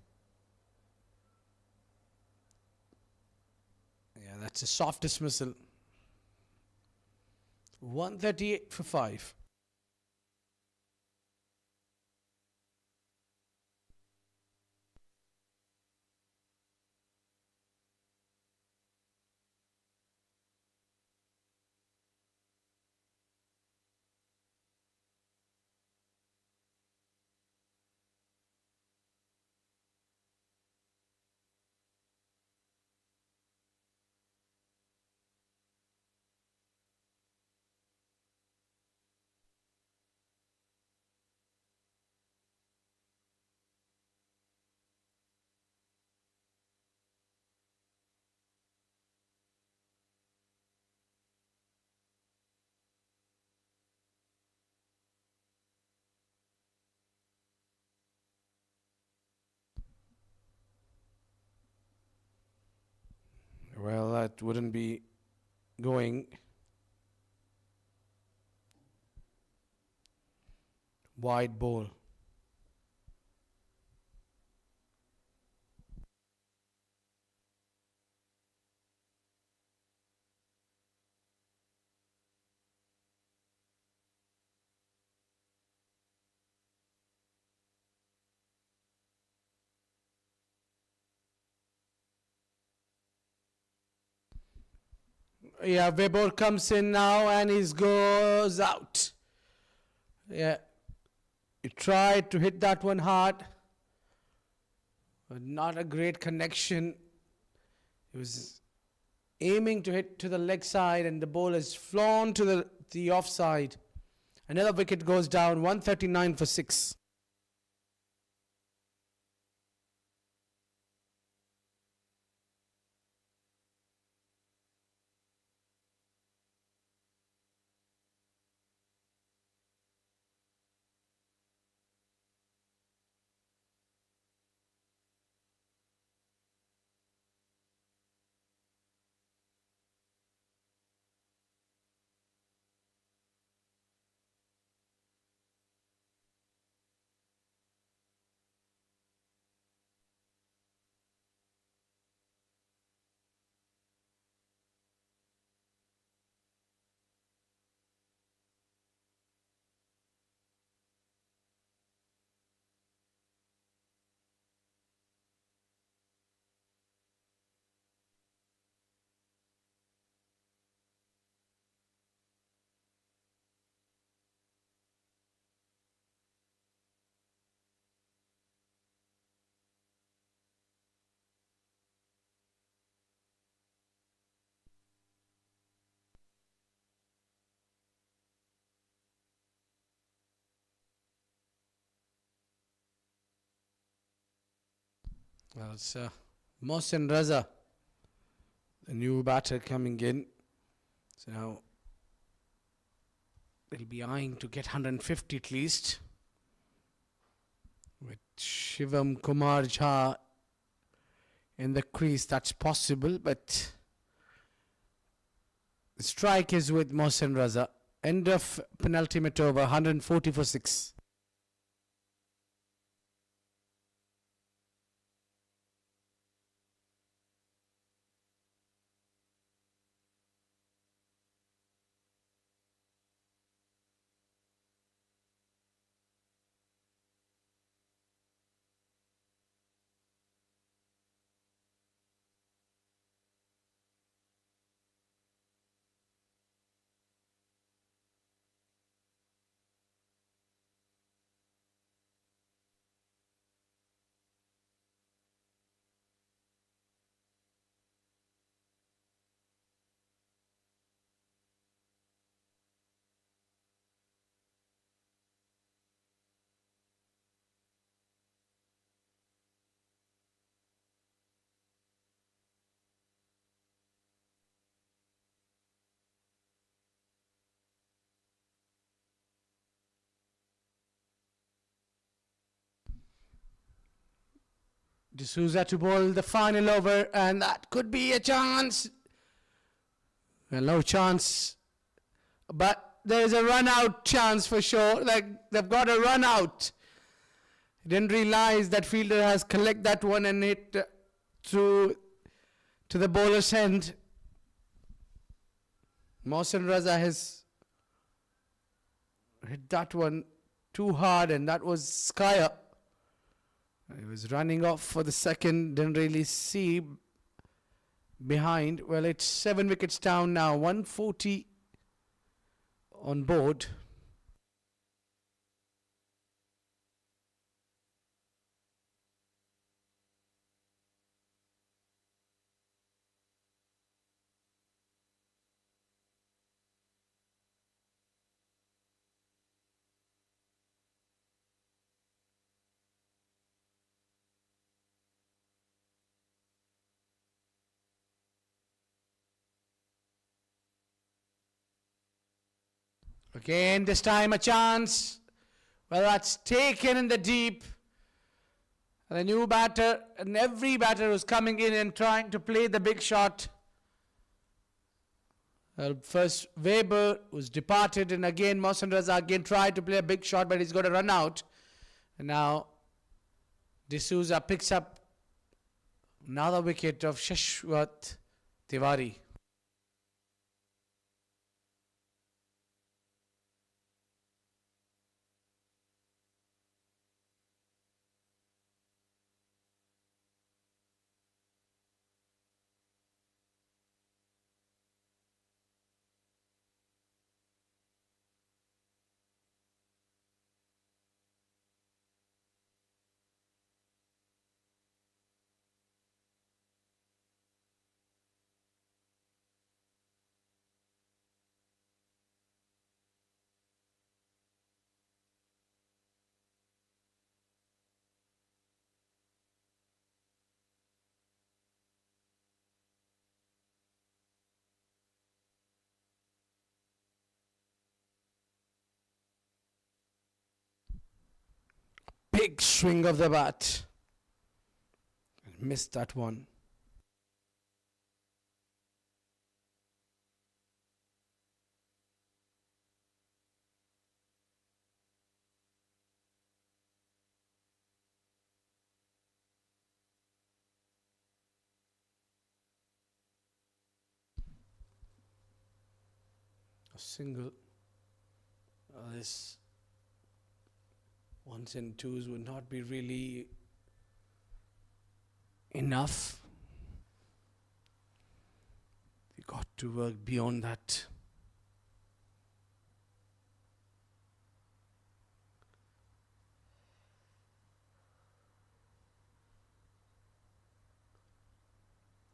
Yeah, that's a soft dismissal. 138 for 5. Well, that wouldn't be going. Wide ball. Yeah, Weber comes in now and he goes out. Yeah, he tried to hit that one hard, but not a great connection. He was aiming to hit to the leg side and the ball has flown to the offside. Another wicket goes down, 139 for 6. Well, it's Mohsin Raza, the new batter coming in. So now they'll be eyeing to get 150 at least. With Shivam Kumar Jha in the crease, that's possible, but the strike is with Mohsin Raza. End of penultimate over, 140 for 6. D'Souza to bowl the final over, and that could be a chance. Well, no chance, but there's a run-out chance for sure. Like, they've got a run-out. Didn't realize that fielder has collect that one and hit through to the bowler's end. Mohsin Raza has hit that one too hard, and that was sky up. He was running off for the second, didn't really see behind. Well, it's 7 wickets down now, 140 on board. Again, this time a chance. Well, that's taken in the deep. And the new batter, and every batter was coming in and trying to play the big shot. Well, first Weber was departed, and again Mohsin Raza again tried to play a big shot, but he's got to run out. And now D'Souza picks up another wicket of Shashwat Tiwari. Big swing of the bat. Missed that one. A single. This ones and twos would not be really enough. You got to work beyond that.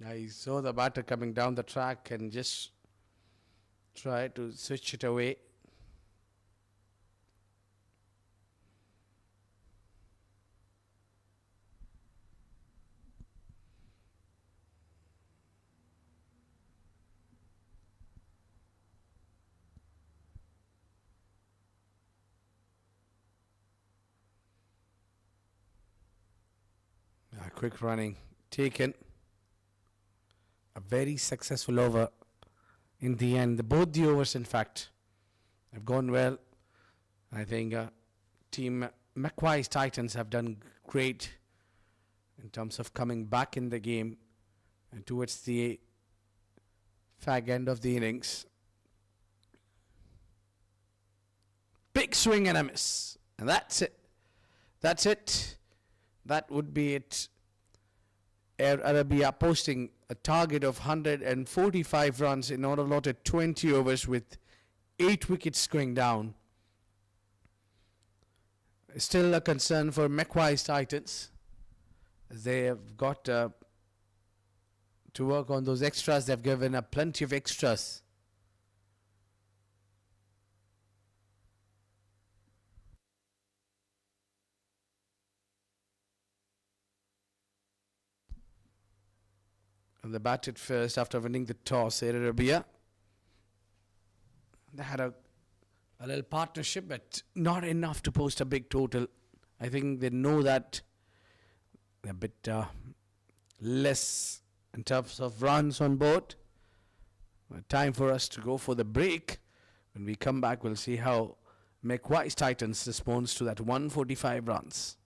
I saw the batter coming down the track and just try to switch it away. Quick running taken. A very successful over in the end. Both the overs, in fact, have gone well. I think team MacWise Titans have done great in terms of coming back in the game and towards the fag end of the innings. Big swing and a miss. And that's it. That's it. That would be it. Air Arabia posting a target of 145 runs in order allotted 20 overs with 8 wickets going down. Still a concern for MacWise Titans. They have got to work on those extras. They've given up plenty of extras. And they batted first after winning the toss, Air Arabia. They had a little partnership, but not enough to post a big total. I think they know that a bit less in terms of runs on board. Time for us to go for the break. When we come back, we'll see how MacWise Titans responds to that 145 runs.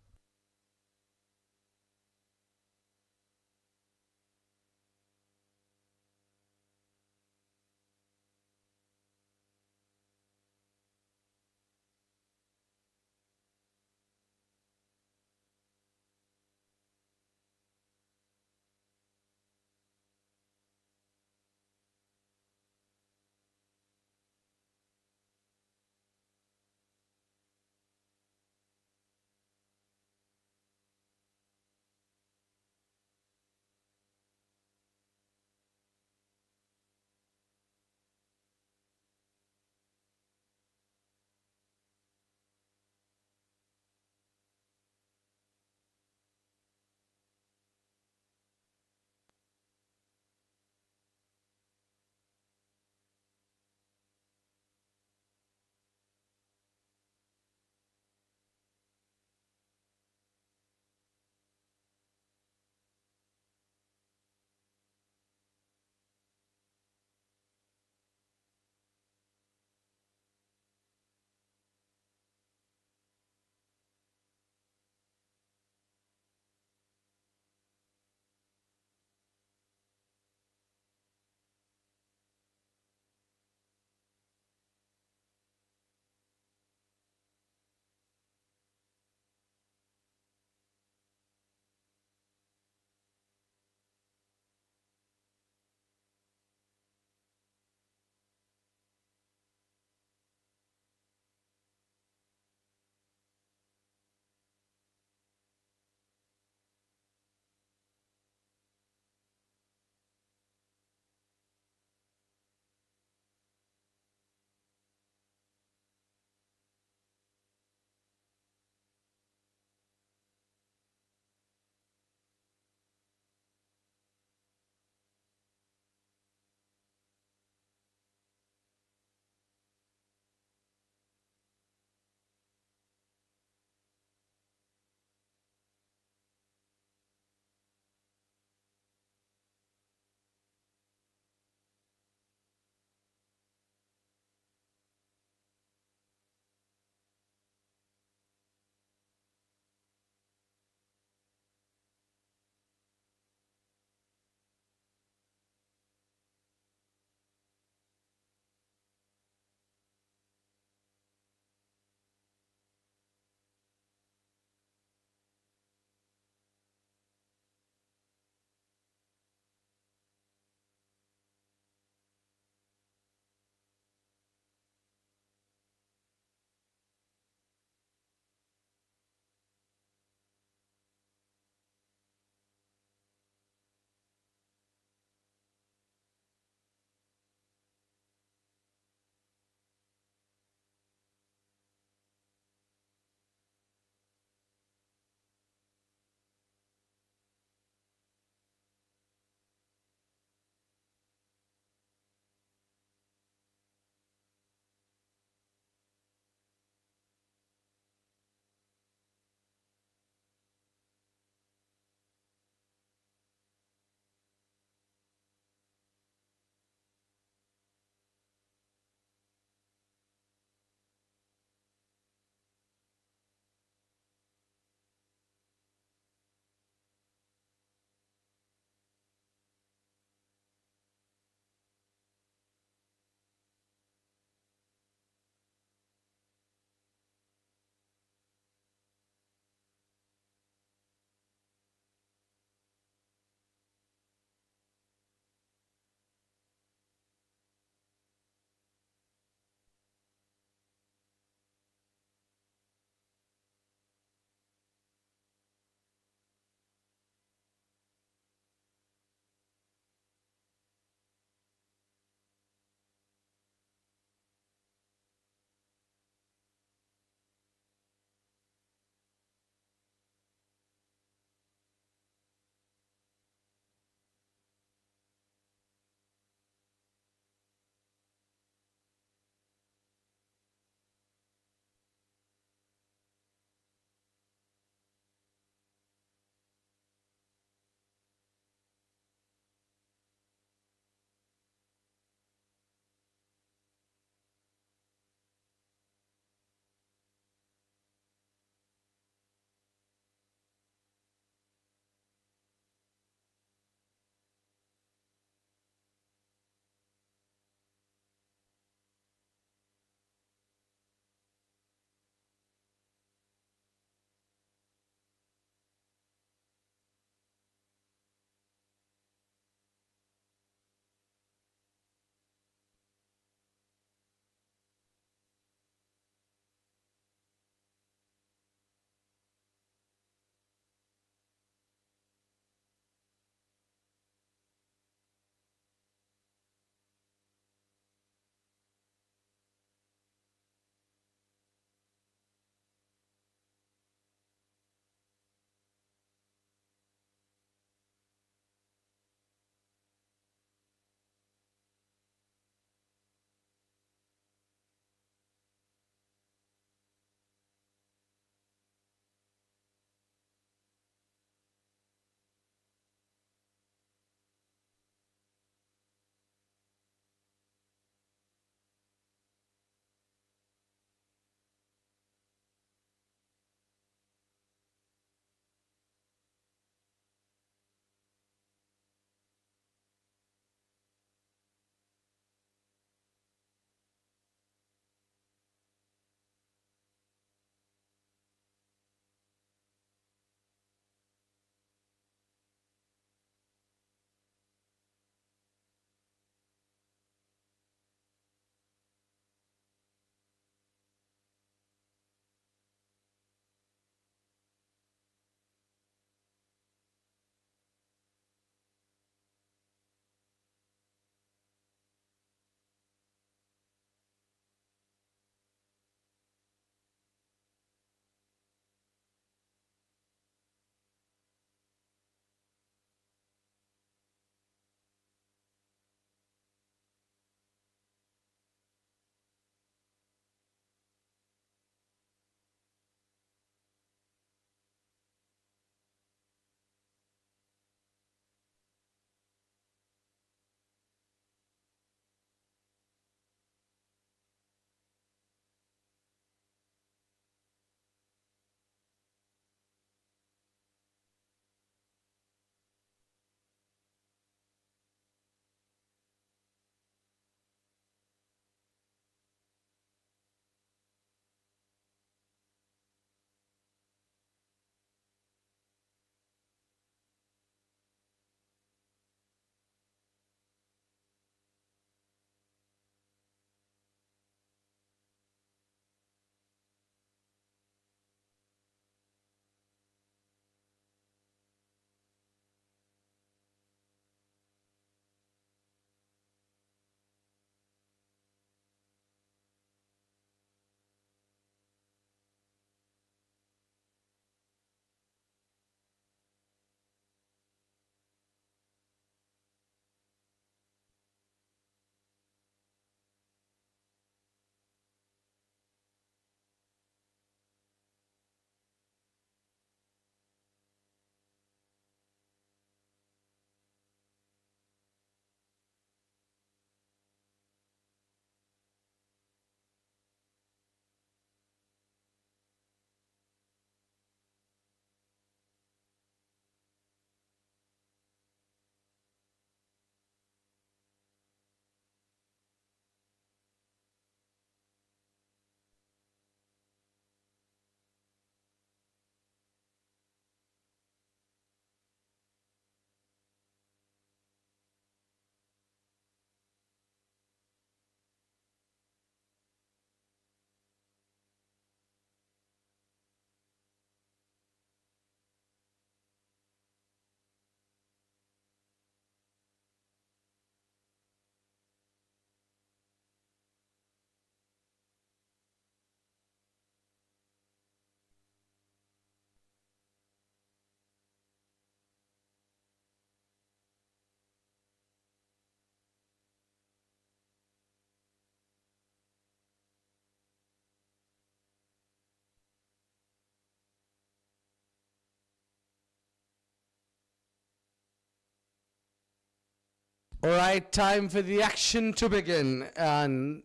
All right, time for the action to begin. And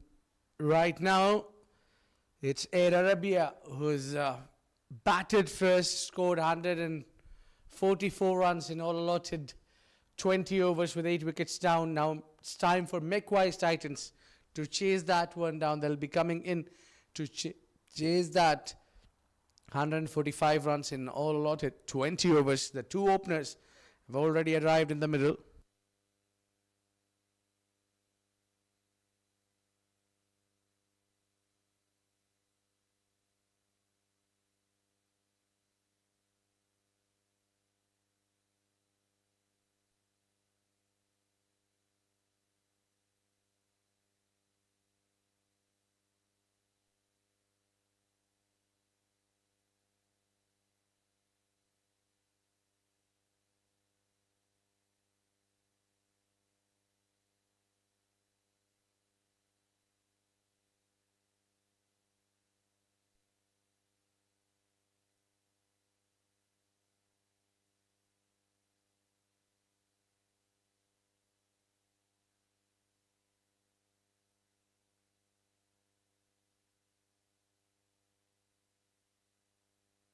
right now, it's Air Arabia who's batted first, scored 144 runs in all allotted 20 overs with 8 wickets down. Now it's time for MacWise Titans to chase that one down. They'll be coming in to chase that 145 runs in all allotted 20 overs. The two openers have already arrived in the middle.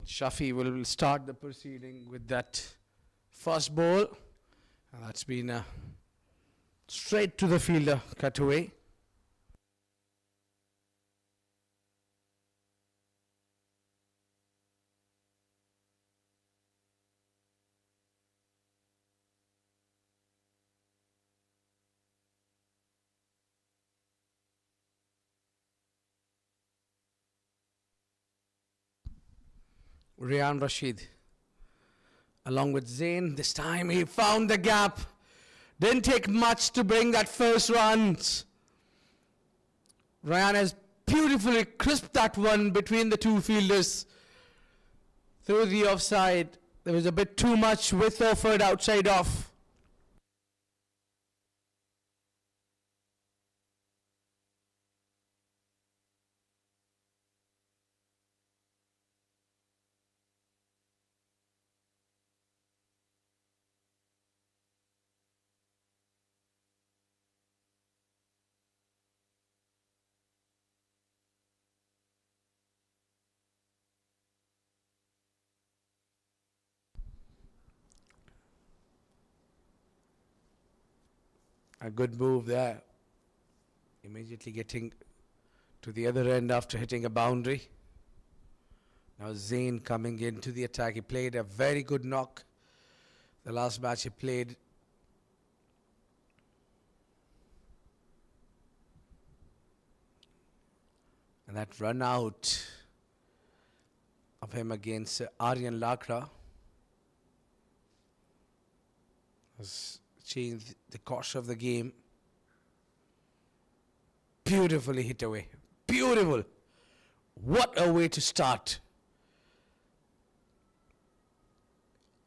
Shafi will start the proceeding with that first ball. And that's been straight to the fielder, cut away. Rian Rashid along with Zain. This time he found the gap. Didn't take much to bring that first runs. Ryan has beautifully crisped that one between the two fielders through the offside. There was a bit too much width offered outside off. A good move there. Immediately getting to the other end after hitting a boundary. Now Zain coming into the attack. He played a very good knock. The last match he played. And that run out of him against Aryan Lakra has changed the course of the game. Beautifully hit away. Beautiful. What a way to start.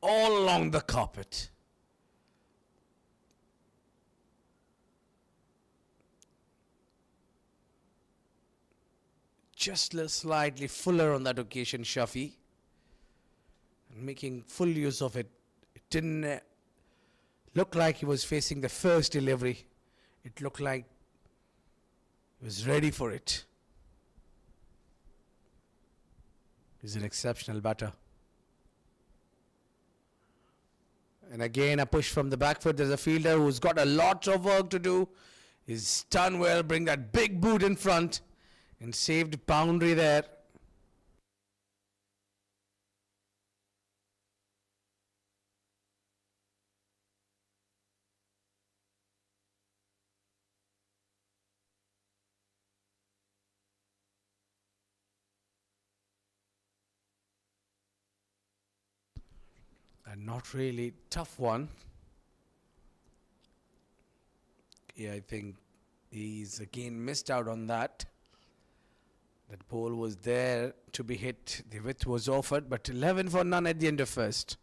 All along the carpet. Just slightly fuller on that occasion, Shafi. And making full use of it. It didn't look like he was facing the first delivery. It looked like he was ready for it. He's an exceptional batter. And again, a push from the back foot. There's a fielder who's got a lot of work to do. He's done well, bring that big boot in front and saved boundary there. A not really tough one. Yeah, I think he's again missed out on that. That ball was there to be hit. The width was offered, but 11 for none at the end of first.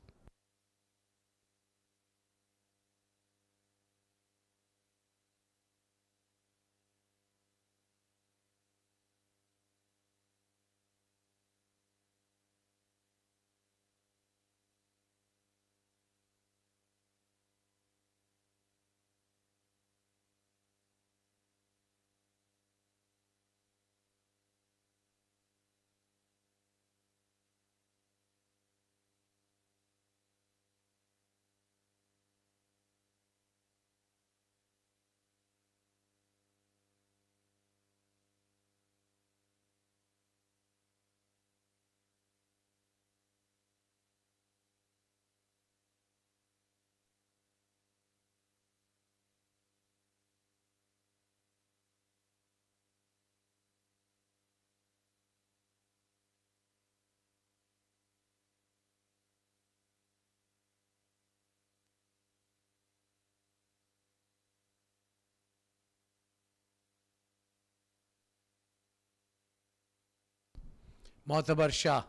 Motabar Shah.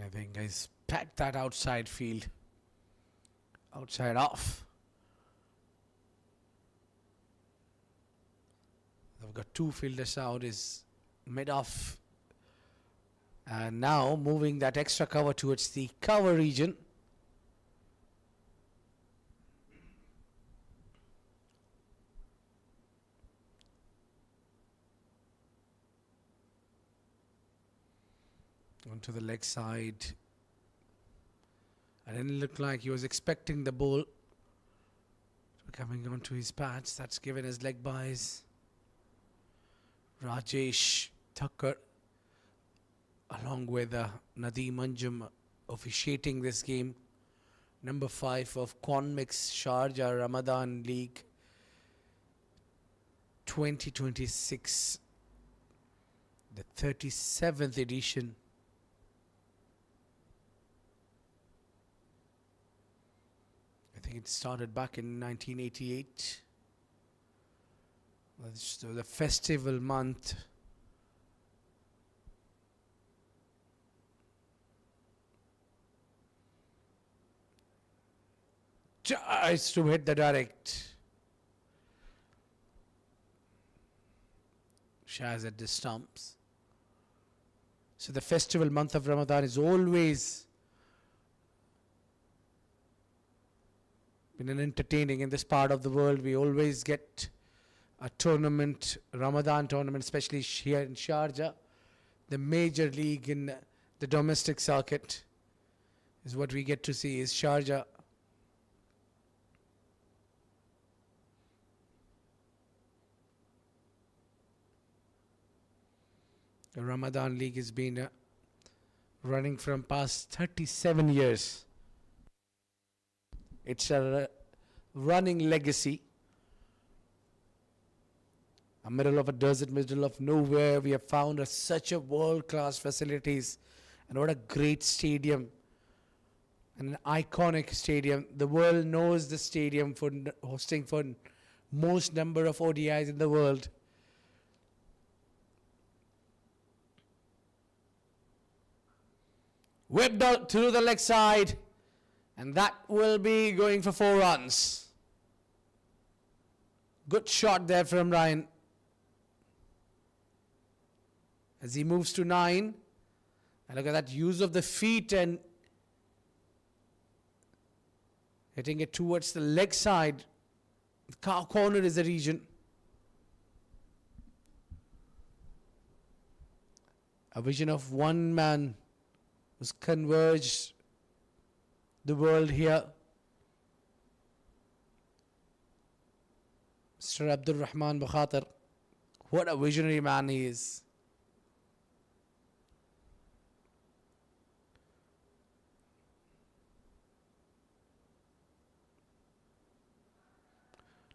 I think he's packed that outside field. Outside off. They've got two fielders out. Is mid off. And now moving that extra cover towards the cover region. Onto the leg side. And it looked like he was expecting the ball coming onto his pads. That's given his leg byes. Rajesh Thakkar along with Nadeem Anjum officiating this game. Number 5 of Conmix Sharjah Ramadan League 2026. The 37th edition. I think it started back in 1988. So the festival month. Tries to hit the direct. Shaz at the stumps. So the festival month of Ramadan is always been an entertaining in this part of the world. We always get a tournament, Ramadan tournament, especially here in Sharjah. The major league in the domestic circuit is what we get to see is Sharjah. The Ramadan League has been running from past 37 years. It's a running legacy. A middle of a desert, middle of nowhere, we have found such a world-class facilities, and what a great stadium, and an iconic stadium. The world knows the stadium for hosting for most number of ODIs in the world. Whipped out through the leg side, and that will be going for 4 runs. Good shot there from Ryan. As he moves to 9, and look at that use of the feet and hitting it towards the leg side. The corner is the region. A vision of one man who's converged the world here. Mr. Abdul Rahman Bukhatar. What a visionary man he is.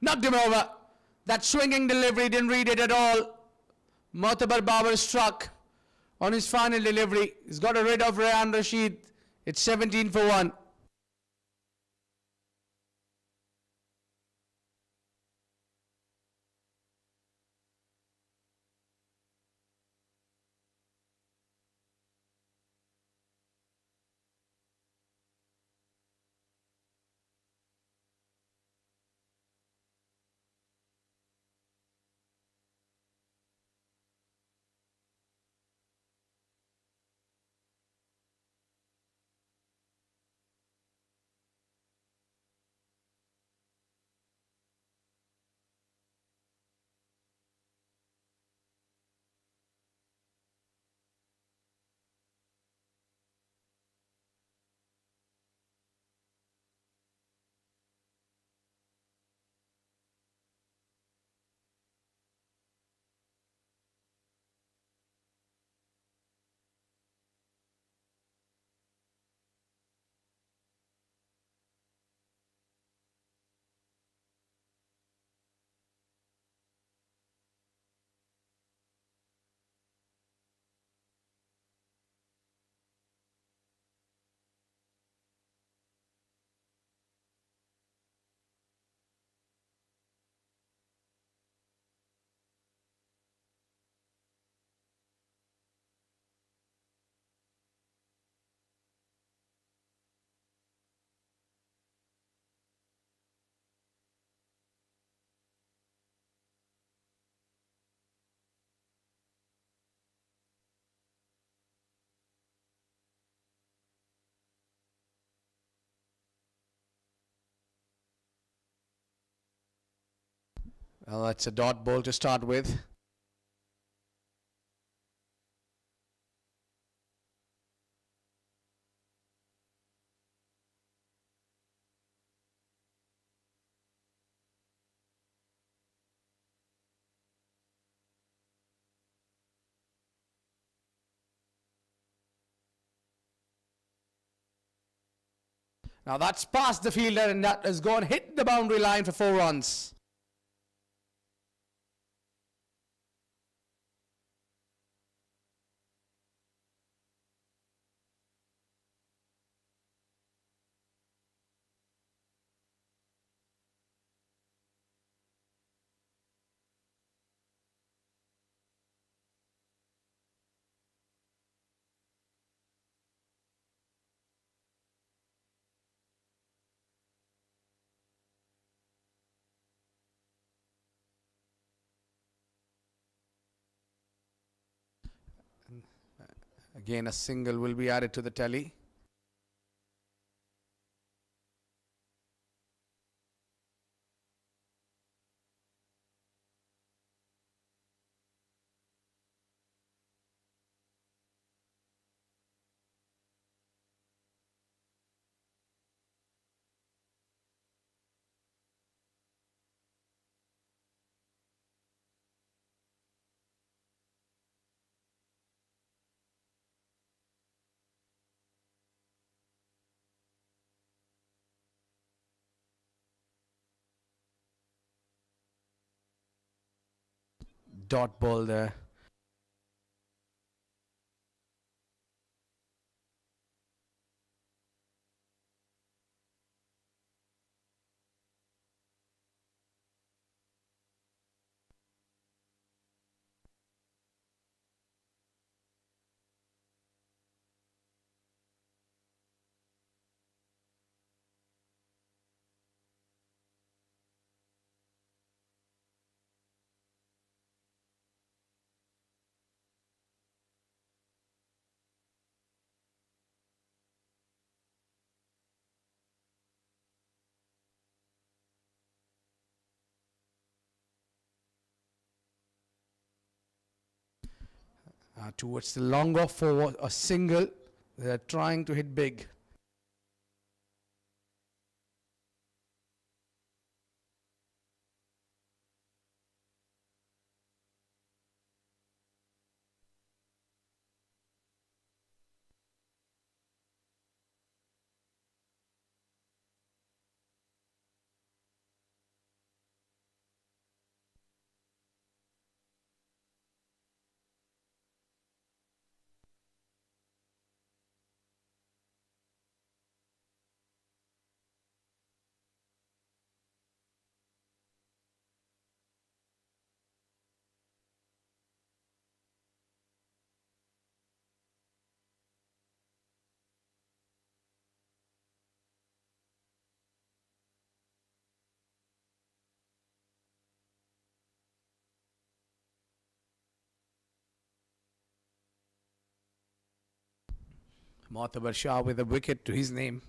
Knocked him over. That swinging delivery, didn't read it at all. Motabar Babar struck on his final delivery. He's got rid of Rayan Rashid. It's 17 for 1. Well, that's a dot ball to start with. Now that's past the fielder and that has gone hit the boundary line for 4 runs. Again, a single will be added to the tally. Dot ball there. Towards the long off for a single. They're trying to hit big. Mu'tabar Shah with a wicket to his name.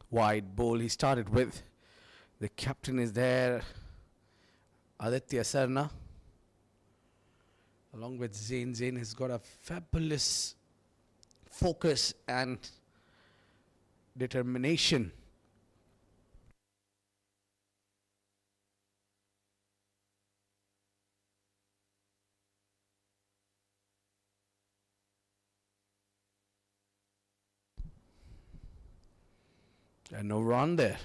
Wide ball he started with. The captain is there. Aditya Sarna. Along with Zain. Zain has got a fabulous focus and determination. And no run there.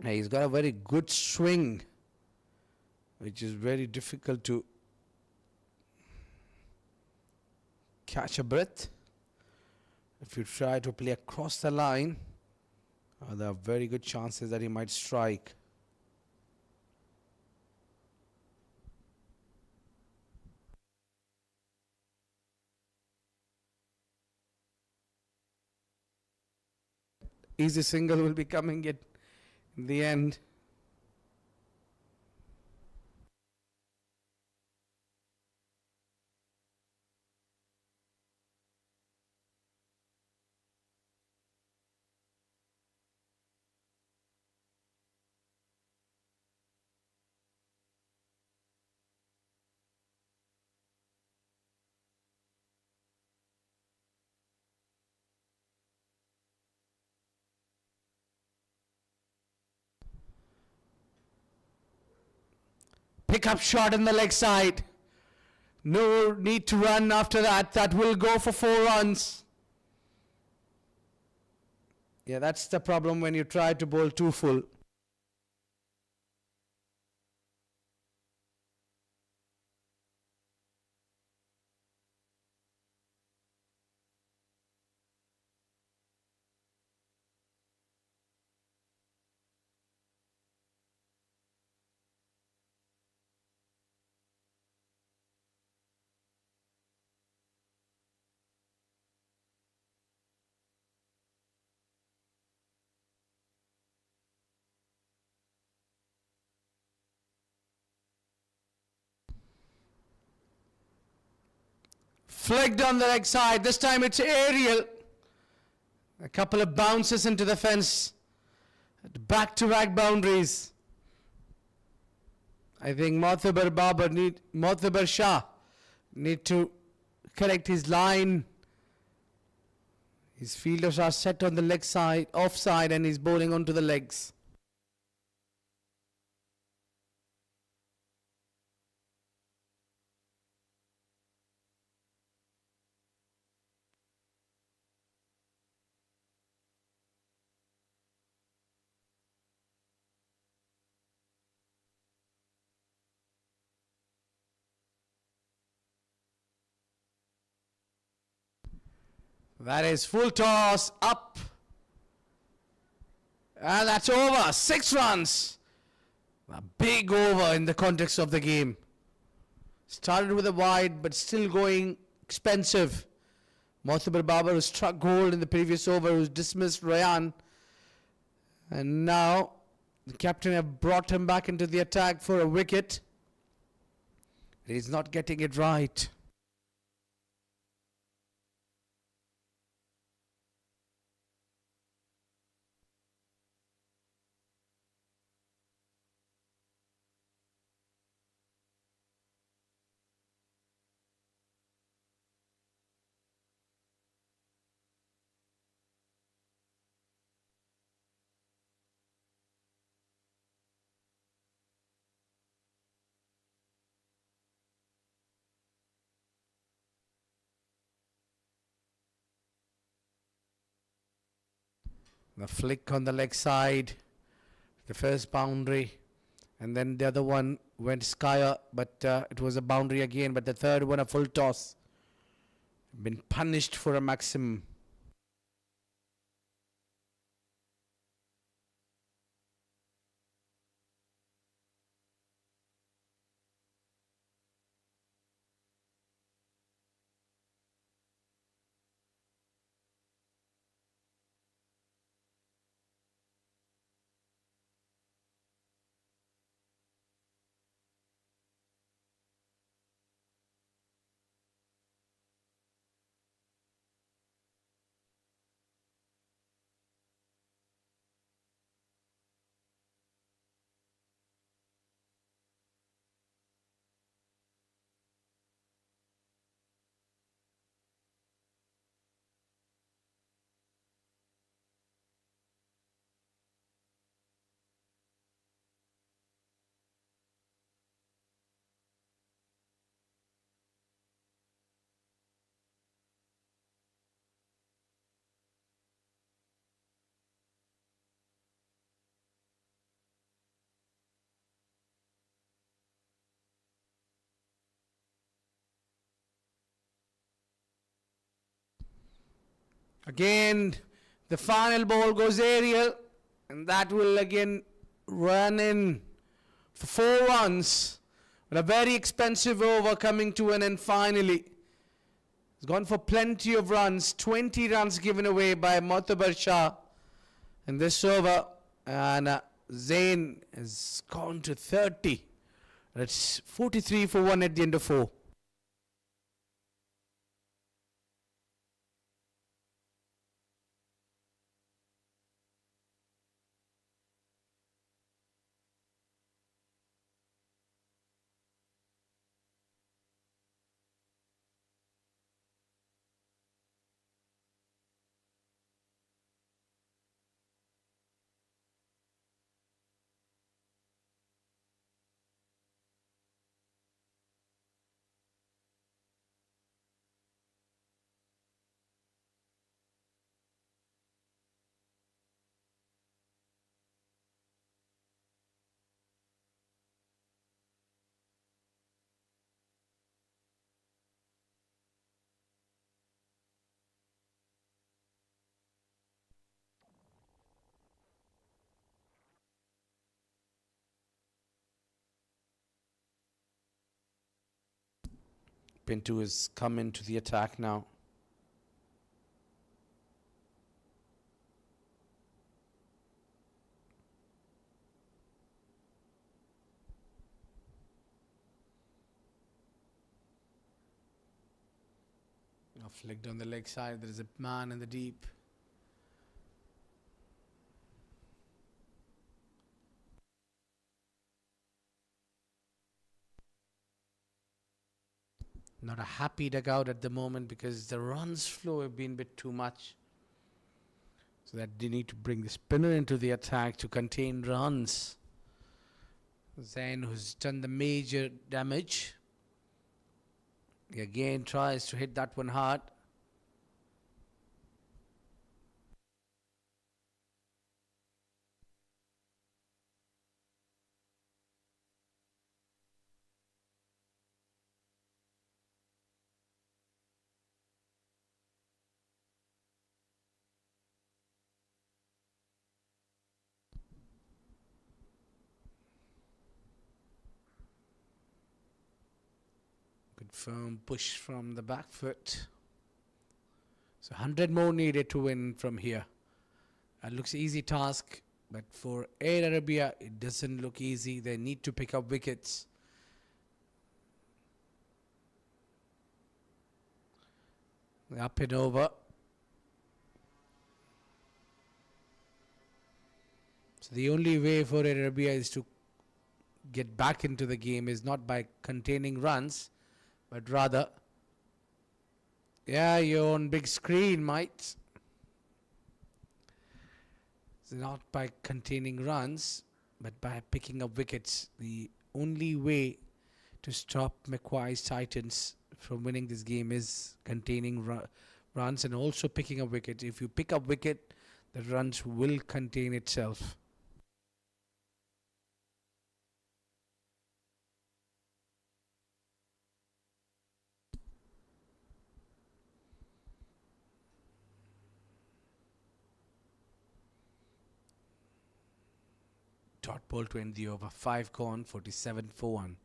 He's got a very good swing, which is very difficult to catch a breath. If you try to play across the line, there are very good chances that he might strike. Easy single will be coming in the end. Pick up shot in the leg side. No need to run after that. That will go for 4 runs. Yeah, that's the problem when you try to bowl too full. Flicked on the leg side. This time it's aerial. A couple of bounces into the fence. Back-to-back boundaries. I think Mu'tabar Shah need to correct his line. His fielders are set on the leg side, offside, and he's bowling onto the legs. That is full toss, up. And that's over. 6 runs. A big over in the context of the game. Started with a wide, but still going expensive. Mu'tabar Babar, who struck gold in the previous over, who's dismissed Rayan. And now the captain have brought him back into the attack for a wicket. He's not getting it right. The flick on the leg side, the first boundary, and then the other one went skyer, but it was a boundary again, but the third one a full toss. Been punished for a maximum. Again, the final ball goes aerial, and that will again run in for 4 runs. But a very expensive over coming to an end finally. It's gone for plenty of runs, 20 runs given away by Mu'tabar Shah in this over, and Zain has gone to 30. That's 43 for 1 at the end of 4. Pinto has come into the attack now. Now flicked on the leg side. There is a man in the deep. Not a happy dugout at the moment because the runs flow have been a bit too much. So that they need to bring the spinner into the attack to contain runs. Zain, who's done the major damage, he again tries to hit that one hard. Good firm push from the back foot. So 100 more needed to win from here. It looks easy task, but for Air Arabia, it doesn't look easy. They need to pick up wickets. Up and over. So the only way for Air Arabia is to get back into the game is not by containing runs, but rather, yeah, you're on big screen, mate. So not by containing runs, but by picking up wickets. The only way to stop MacWise Titans from winning this game is containing runs and also picking up wickets. If you pick up wicket, the runs will contain itself. Dot ball to end the over. 5 gone, 47 for 1.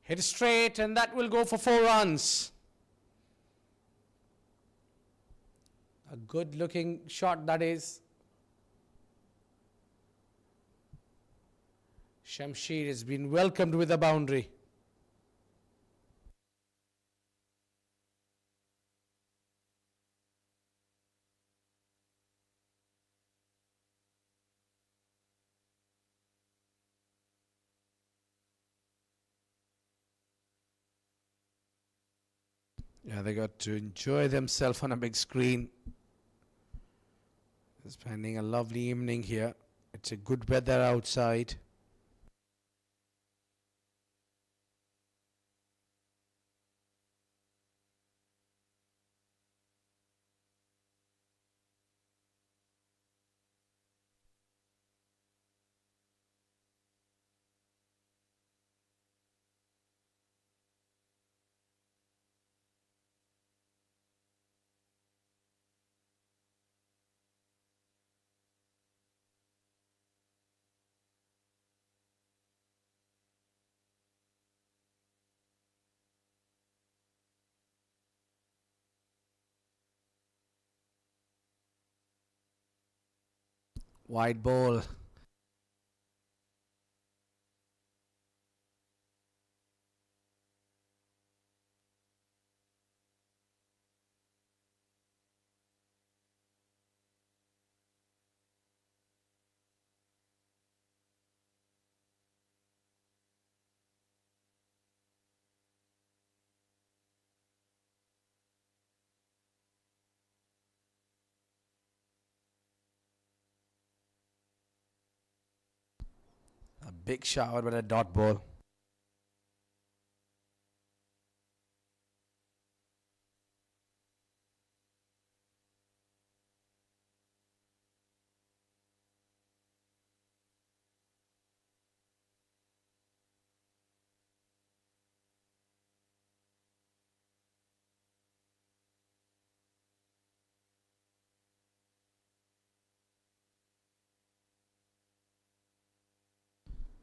Hit straight, and that will go for 4 runs. A good looking shot, that is. Shamsher has been welcomed with a boundary. Yeah, they got to enjoy themselves on a big screen. Spending a lovely evening here. It's a good weather outside. Wide ball. A big shower, but a dot ball.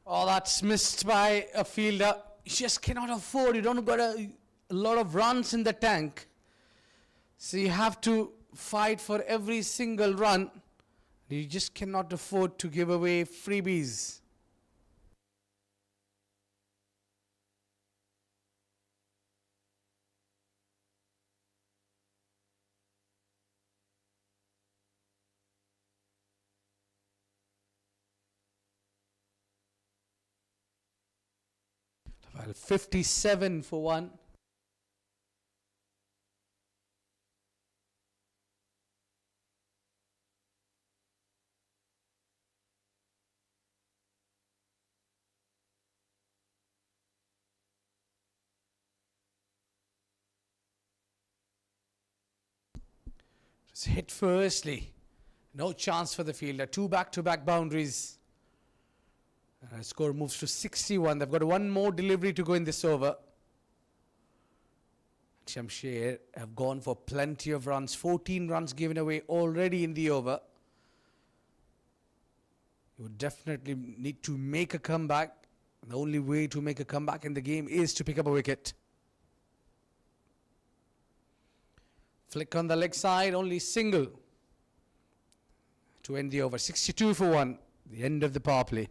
Oh, that's missed by a fielder. You just cannot afford. You don't got a lot of runs in the tank. So you have to fight for every single run. You just cannot afford to give away freebies. Well, 57 for one. Just hit firstly. No chance for the fielder. Two back-to-back boundaries. Score moves to 61. They've got one more delivery to go in this over. Shamsher have gone for plenty of runs. 14 runs given away already in the over. You would definitely need to make a comeback. The only way to make a comeback in the game is to pick up a wicket. Flick on the leg side, only single to end the over. 62 for one, the end of the power play.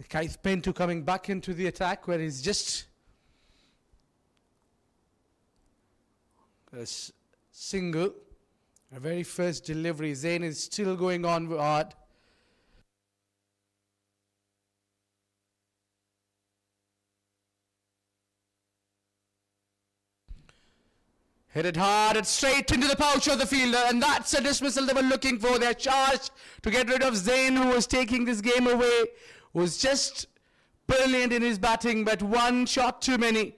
Kaith Pentu coming back into the attack where he's just a single. A very first delivery. Zain is still going on hard. Hit it hard and straight into the pouch of the fielder, and that's a dismissal they were looking for. They're charged to get rid of Zain, who was taking this game away. Was just brilliant in his batting, but one shot too many.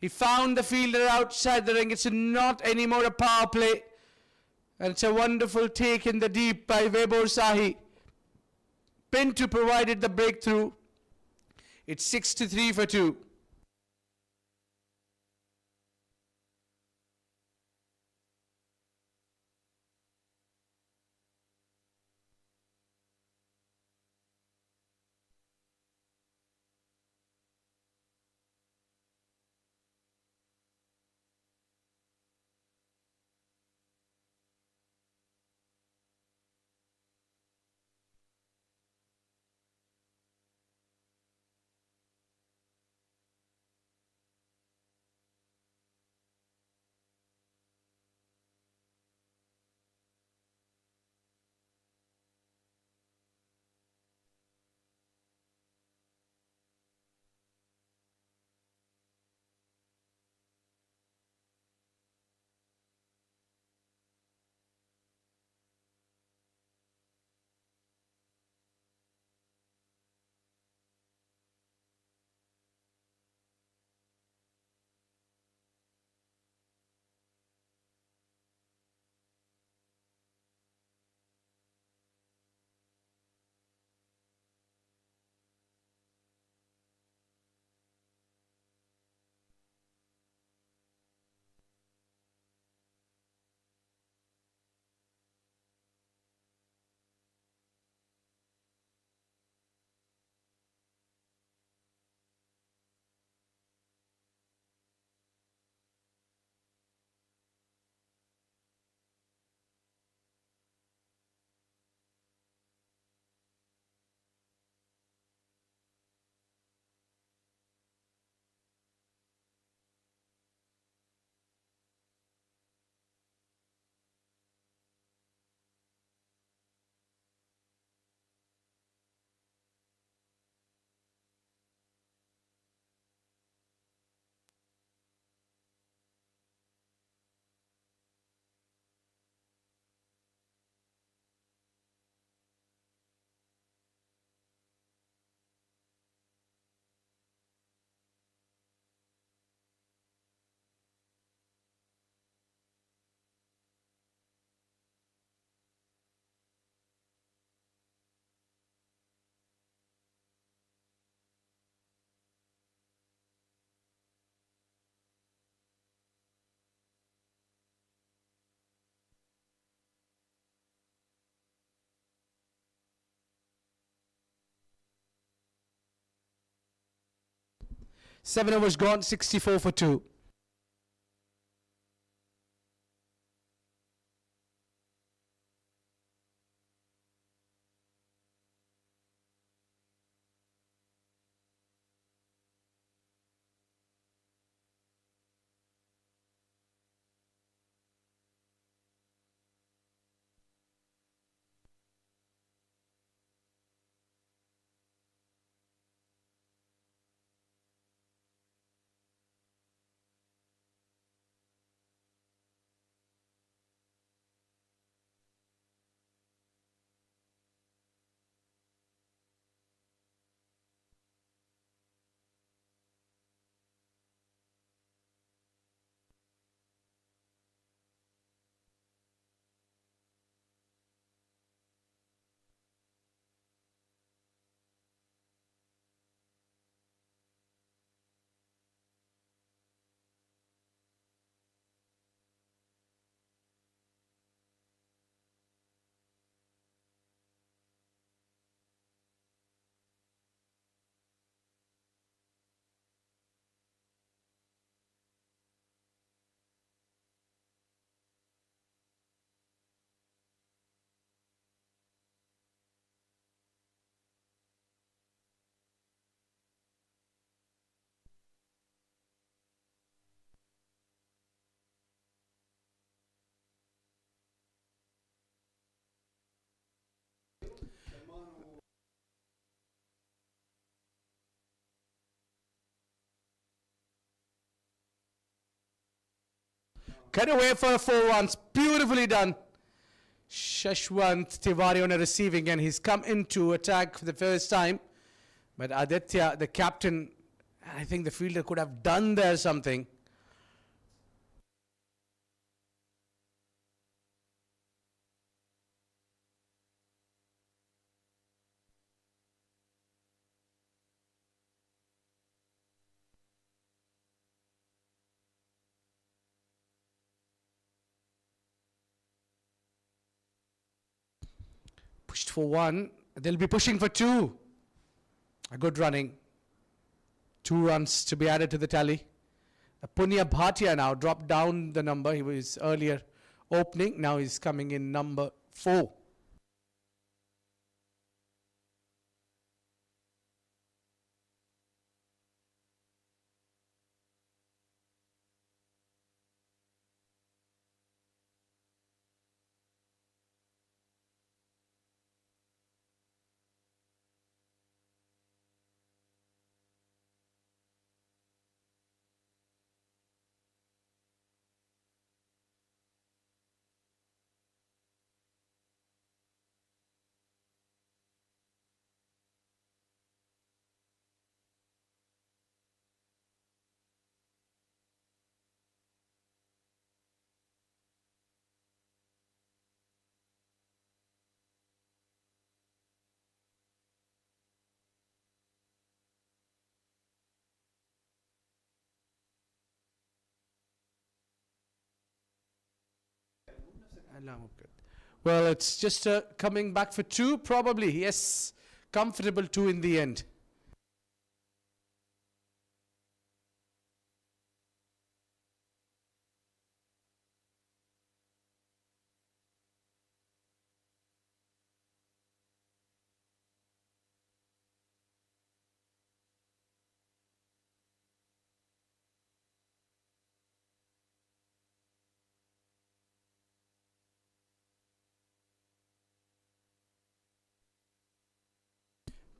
He found the fielder outside the ring. It's not anymore a power play. And it's a wonderful take in the deep by Vebor Sahi. Pinto provided the breakthrough. It's 63 for 2. 7 overs gone, 64 for 2. Cut away for a 4-1. Beautifully done. Shashwant Tiwari on a receiving, and he's come into attack for the first time. But Aditya, the captain, I think the fielder could have done there something. Pushed for 1. They'll be pushing for 2. A good running. 2 runs to be added to the tally. Punya Bhatia now dropped down the number. He was earlier opening. Now he's coming in number 4. Well, it's just coming back for 2, probably. Yes, comfortable 2 in the end.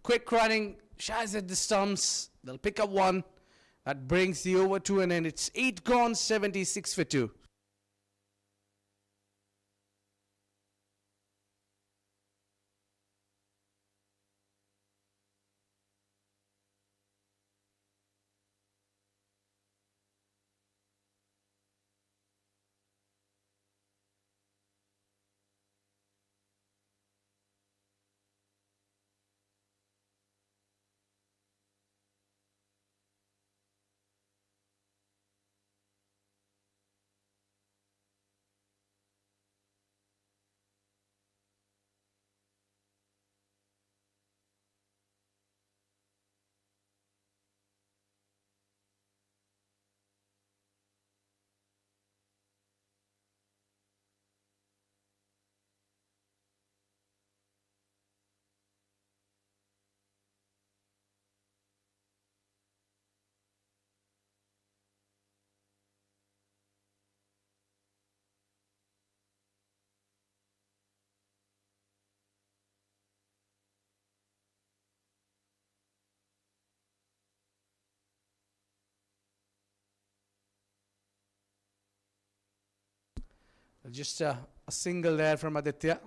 Quick running, Shaz at the stumps. They'll pick up 1. That brings the over to an end. It's 8 gone, 76 for 2. Just a single there from Aditya.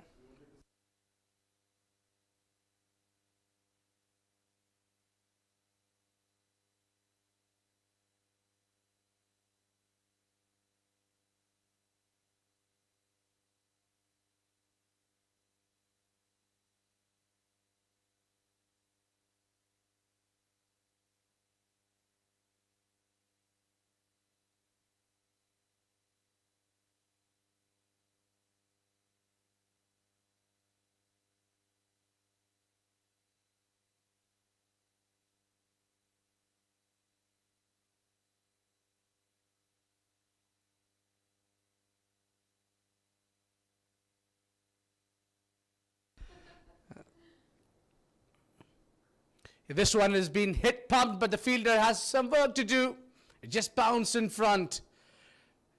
This one has been hit, pumped, but the fielder has some work to do. It just bounced in front.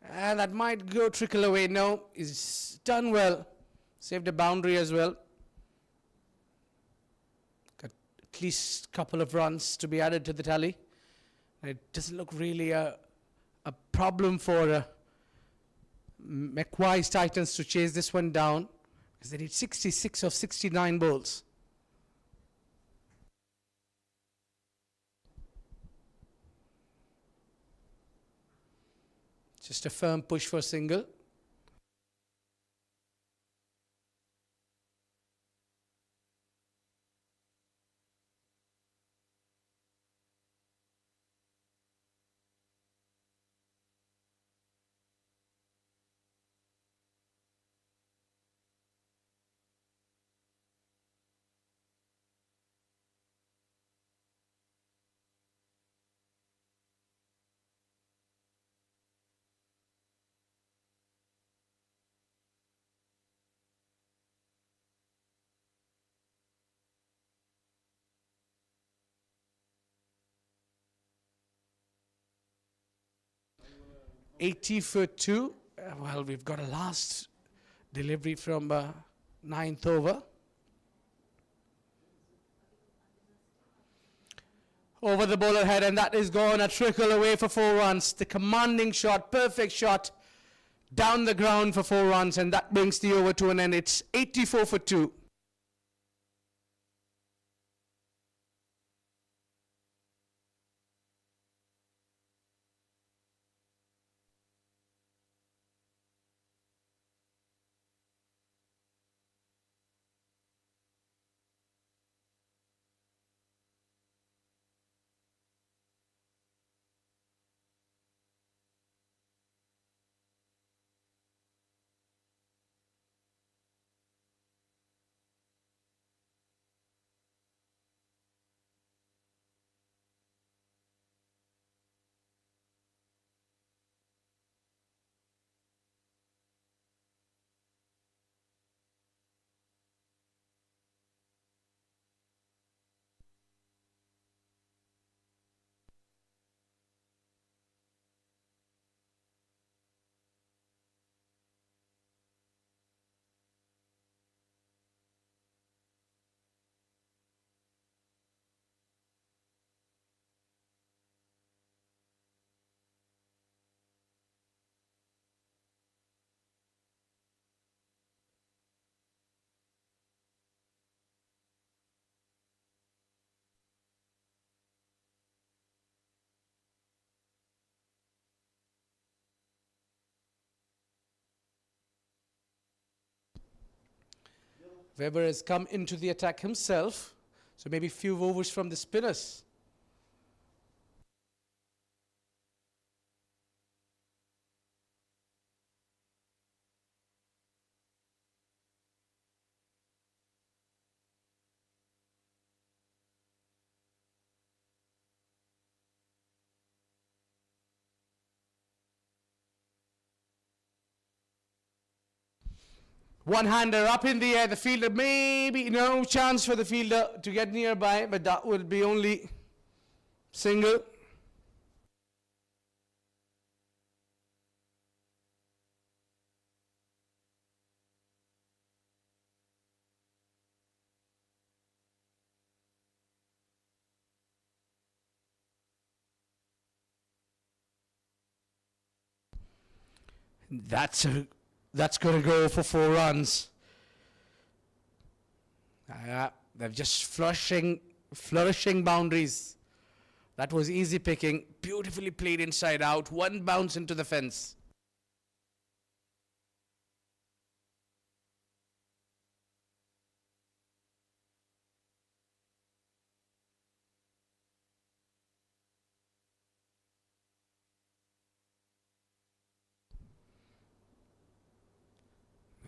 And that might go trickle away. No, he's done well. Saved a boundary as well. Got at least a couple of runs to be added to the tally. It doesn't look really a problem for MacWise Titans to chase this one down, because they need 66 of 69 balls. Just a firm push for single. $80 for 2. Well, we've got a last delivery from ninth over. Over the bowler head, and that is gone a trickle away for 4 runs. The commanding shot, perfect shot, down the ground for 4 runs, and that brings the over to an end. It's 84 for 2. Weber has come into the attack himself, so maybe a few overs from the spinners. One-hander up in the air. The fielder, maybe no chance for the fielder to get nearby, but that will be only single. That's a That's going to go for 4 runs. They're just flourishing boundaries. That was easy picking. Beautifully played inside out. 1 bounce into the fence.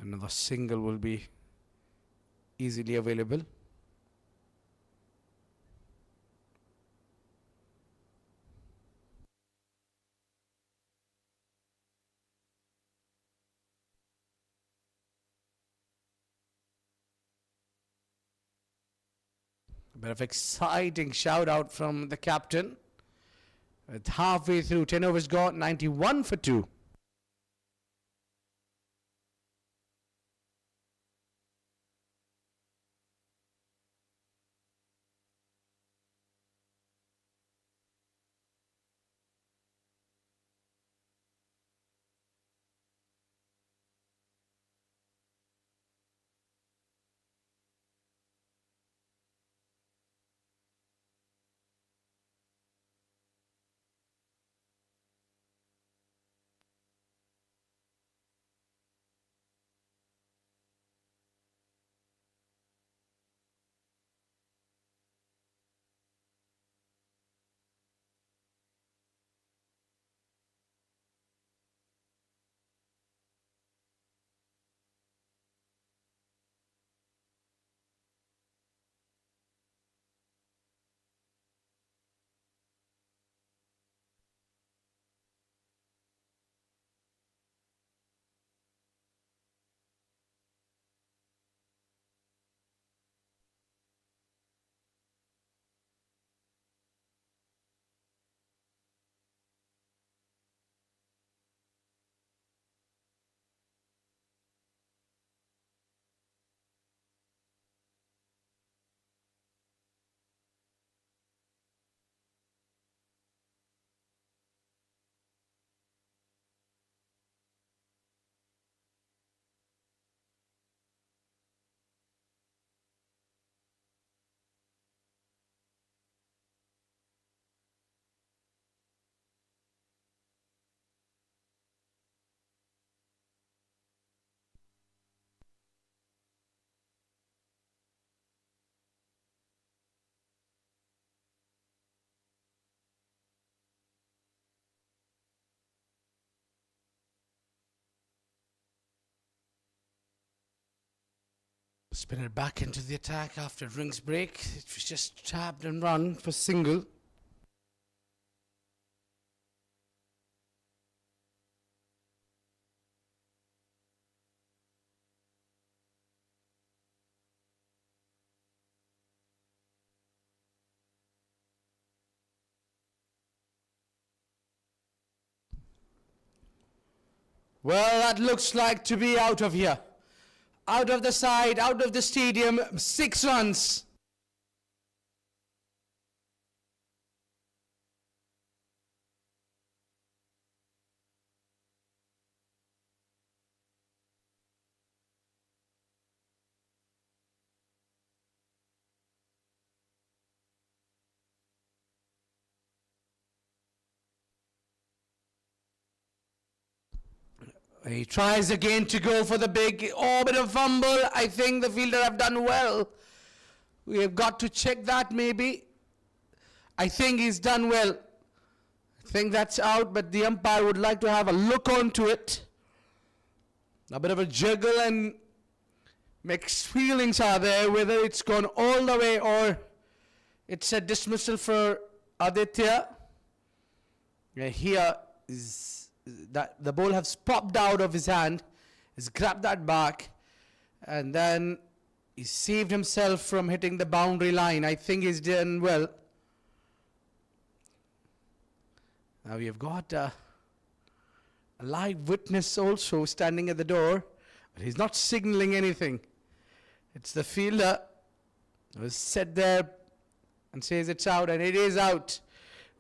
Another single will be easily available. A bit of exciting shout out from the captain. With halfway through, 10 overs gone, 91 for 2. Spinner back into the attack after rings break. It was just tapped and run for single. Well, that looks like to be out of here. Out of the side, out of the stadium, 6 runs. He tries again to go for the big orbital fumble. I think the fielder have done well. We have got to check that maybe. I think he's done well. I think that's out, but the umpire would like to have a look onto it. A bit of a juggle and mixed feelings are there, whether it's gone all the way or it's a dismissal for Aditya. Here is that the ball has popped out of his hand. He's grabbed that back and then he saved himself from hitting the boundary line. I think he's done well. Now we have got a live witness also standing at the door, but he's not signaling anything. It's the fielder who is set there and says it's out, and it is out.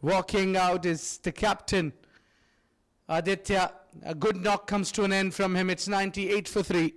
Walking out is the captain, Aditya. A good knock comes to an end from him. It's 98 for 3.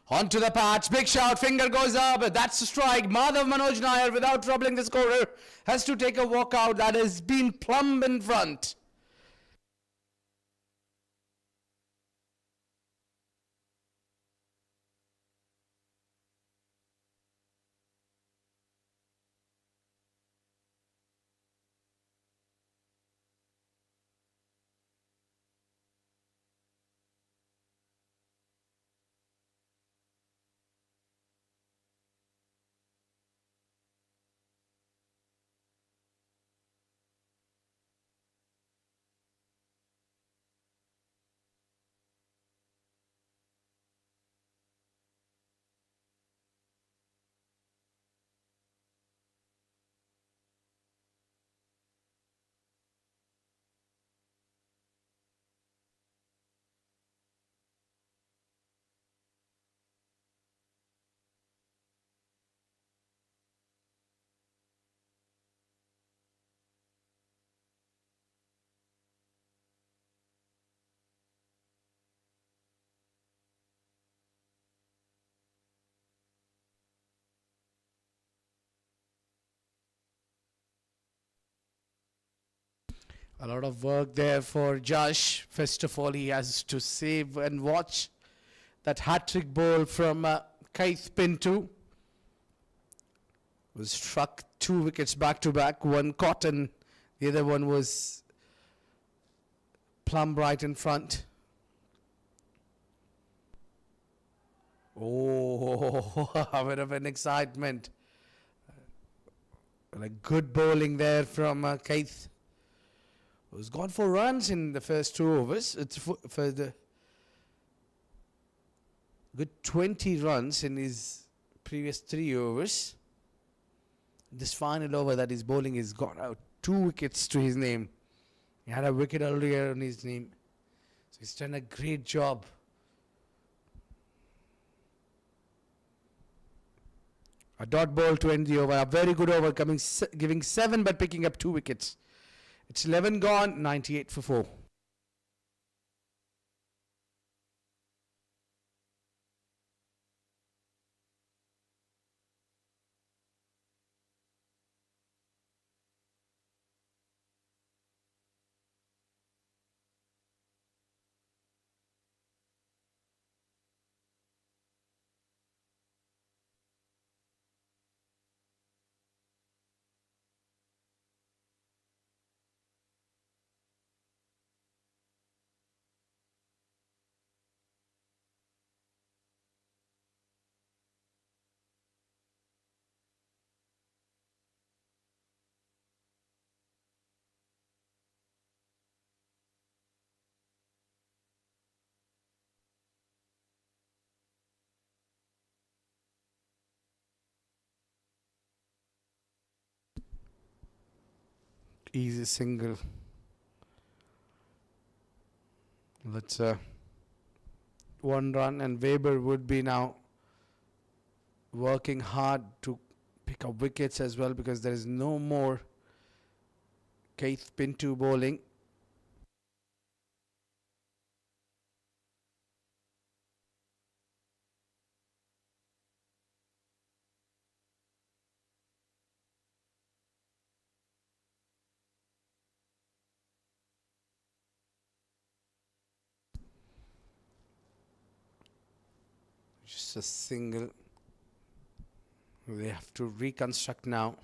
Onto the patch, big shout, finger goes up, that's a strike. Madhav Manoj Nair, without troubling the scorer, has to take a walk out. That has been plumb in front. A lot of work there for Josh. First of all, he has to save and watch that hat-trick ball from Keith Pinto. Was struck 2 wickets back to back. One caught and the other one was plumb right in front. Oh, a bit of an excitement. A good bowling there from Keith. Was gone for runs in the first 2 overs. It's for the good 20 runs in his previous 3 overs. This final over that he's bowling has got out 2 wickets to his name. He had a wicket earlier on his name. So he's done a great job. A dot ball to end the over. A very good over, giving 7 but picking up 2 wickets. It's 11 gone, 98 for 4. Easy single. That's 1 run, and Weber would be now working hard to pick up wickets as well, because there is no more Keith Pinto bowling. Just a single. They have to reconstruct now.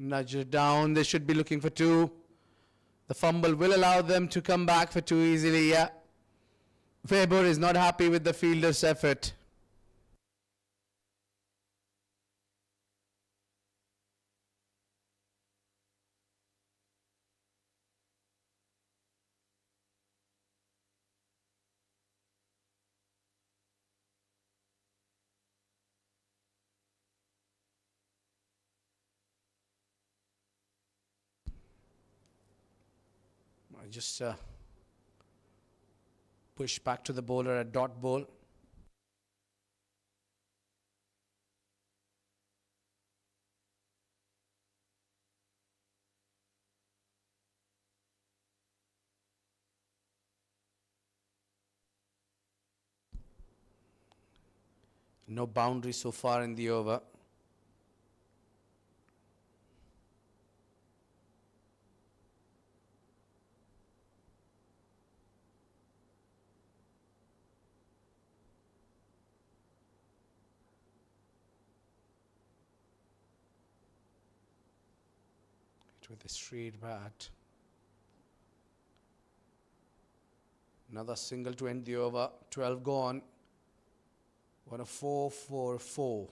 Nudge it down. They should be looking for 2. The fumble will allow them to come back for 2 easily. Yeah. Weber is not happy with the fielder's effort. I just push back to the bowler at dot ball. No boundary so far in the over. With a straight bat. Another single to end the over. 12 gone. 1 a 4-4-4.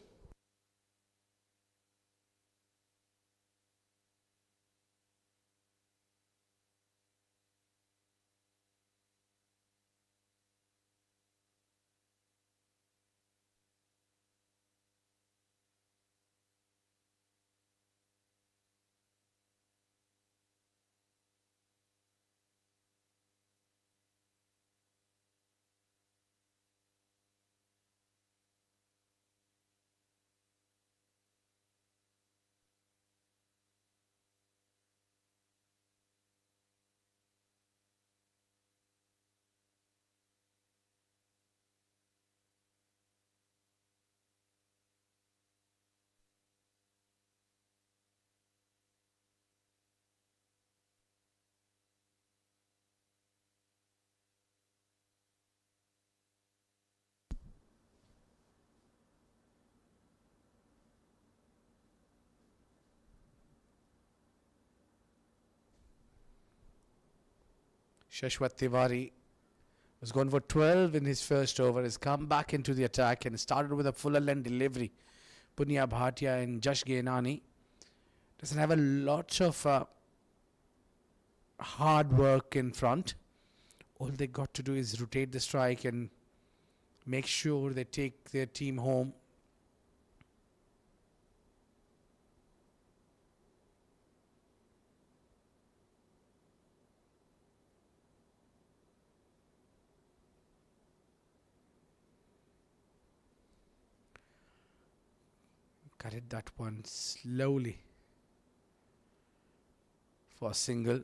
Shashwat Tiwari was gone for 12 in his first over. Has come back into the attack and started with a fuller length delivery. Punya Bhatia and Jash Gainani doesn't have a lot of hard work in front. All they got to do is rotate the strike and make sure they take their team home. Carried that one slowly for a single.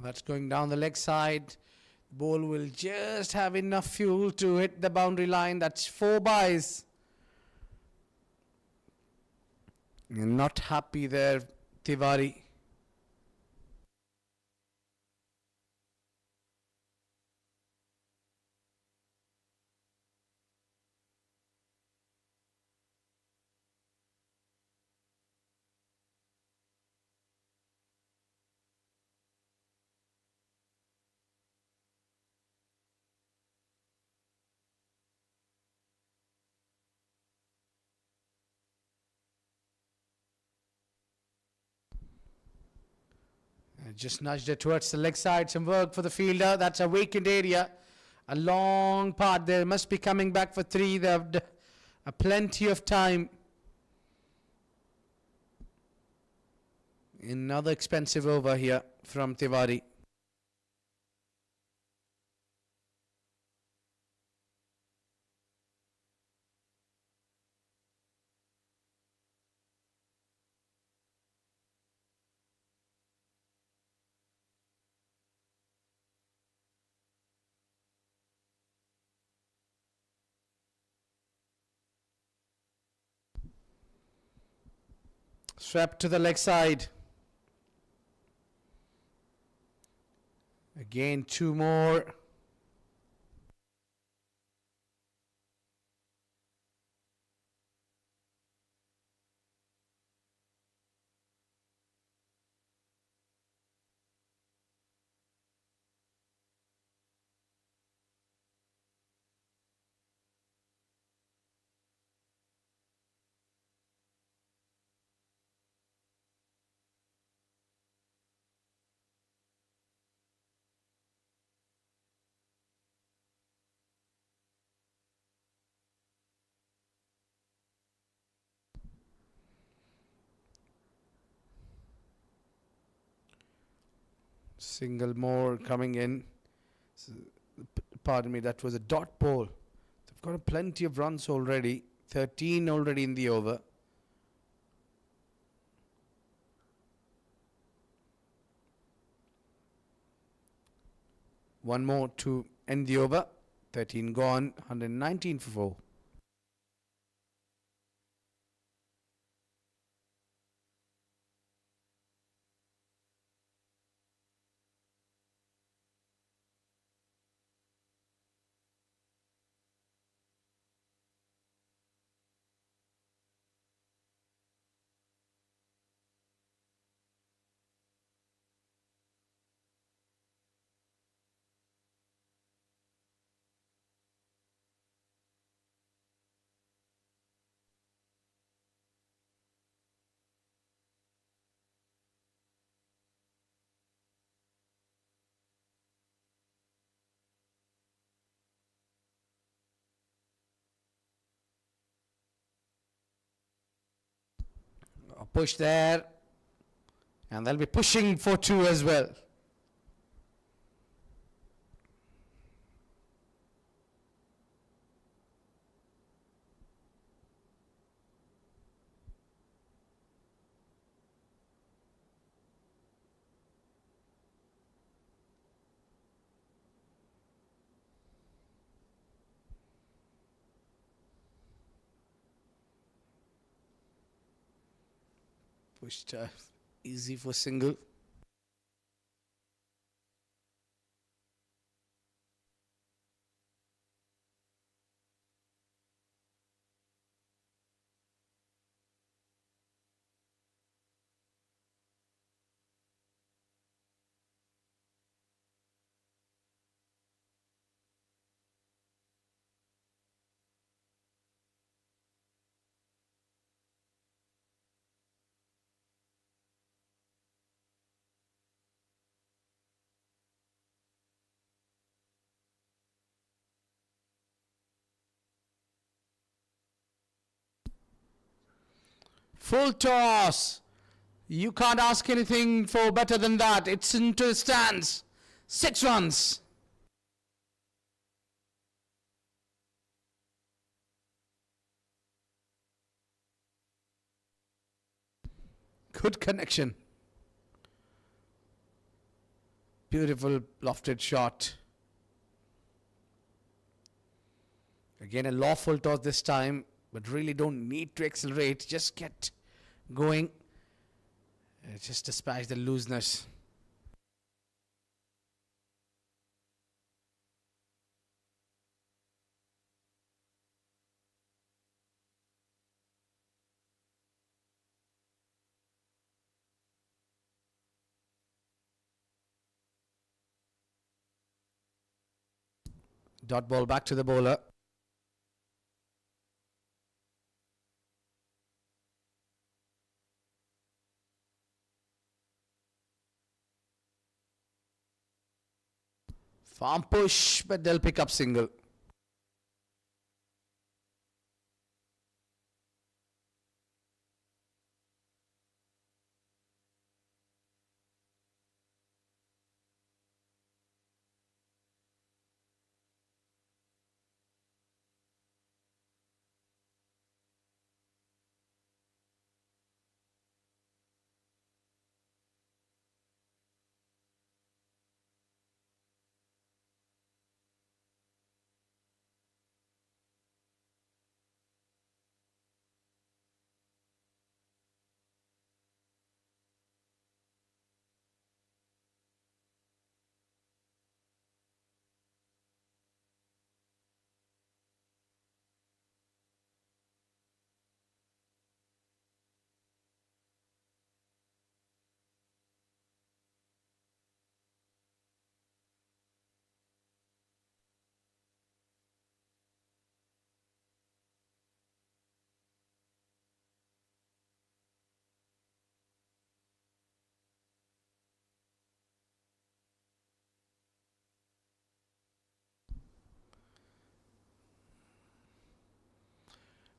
That's going down the leg side. The ball will just have enough fuel to hit the boundary line. That's 4 byes. You're not happy there, Tiwari. Just nudged it towards the leg side. Some work for the fielder. That's a vacant area. A long part there. Must be coming back for 3. They have plenty of time. Another expensive over here from Tiwari. Swept to the leg side. Again, two more. Single more coming in. Pardon me, that was a dot ball. They've got plenty of runs already. 13 already in the over. One more to end the over. 13 gone. 119 for 4. A push there. And they'll be pushing for 2 as well. Pushed easy for single. Full toss. You can't ask anything for better than that. It's into the stands. 6 runs. Good connection. Beautiful lofted shot. Again, a lawful toss this time, but really don't need to accelerate. Just get going. Just dispatch the looseness. Dot ball back to the bowler. Farm push, but they'll pick up single.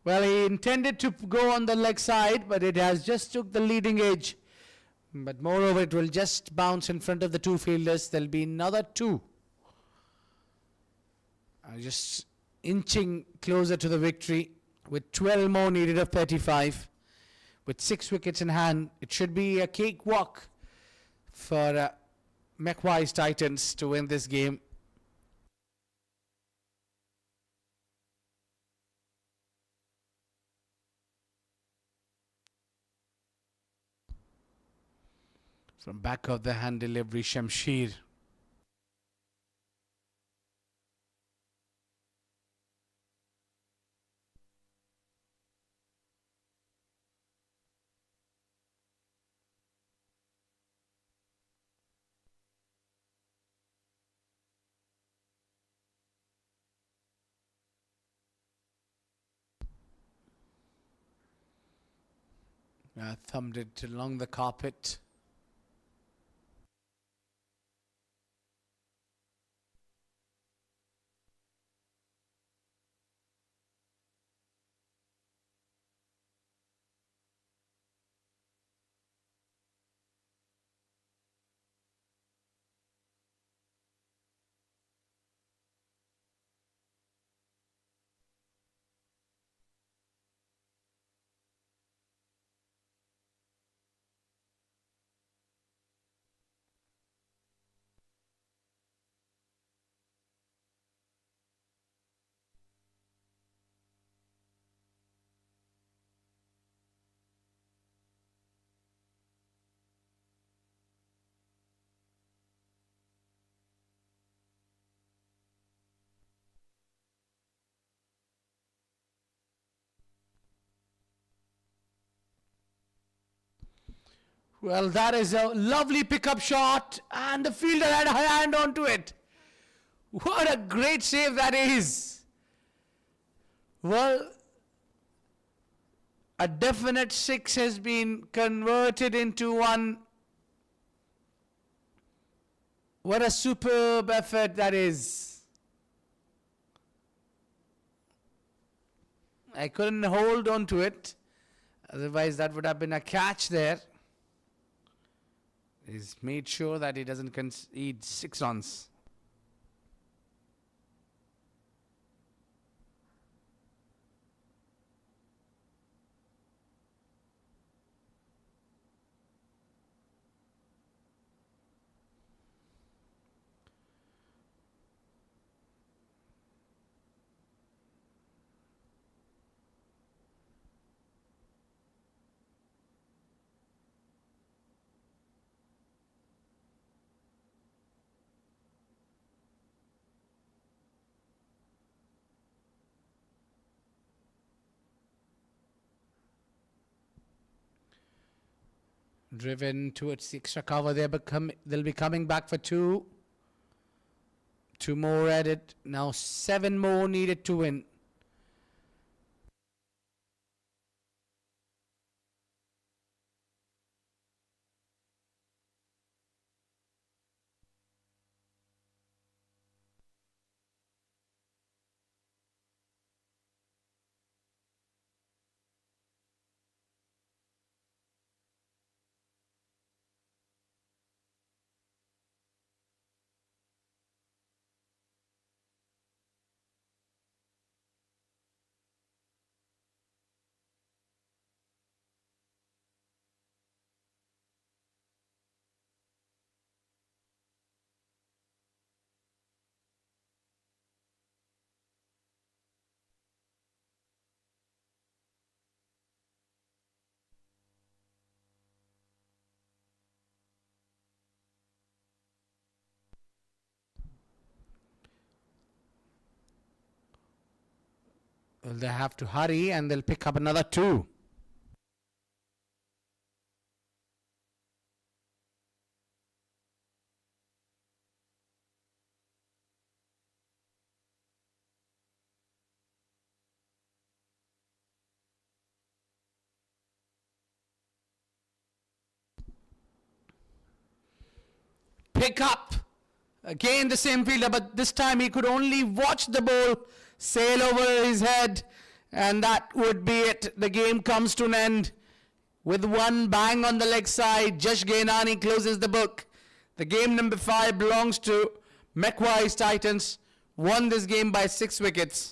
Well, he intended to go on the leg side, but it has just took the leading edge. But moreover, it will just bounce in front of the two fielders. There'll be another two. Just inching closer to the victory with 12 more needed of 35. With 6 wickets in hand, it should be a cakewalk for MacWise Titans to win this game. From back of the hand delivery, Shamsher. Thumbed it along the carpet. Well, that is a lovely pickup shot, and the fielder had a hand onto it. What a great save that is. Well, a definite 6 has been converted into 1. What a superb effort that is. I couldn't hold on to it. Otherwise, that would have been a catch there. He's made sure that he doesn't concede 6 runs. Driven towards the extra cover. They'll be coming back for 2. 2 more added. Now 7 more needed to win. Well, they have to hurry and they'll pick up another 2. Pick up. Again the same fielder, but this time he could only watch the ball sail over his head And that would be it. The game comes to an end with one bang on the leg side. Jash Gainani closes the book. The game number 5 belongs to MacWise Titans. Won this game by 6 wickets.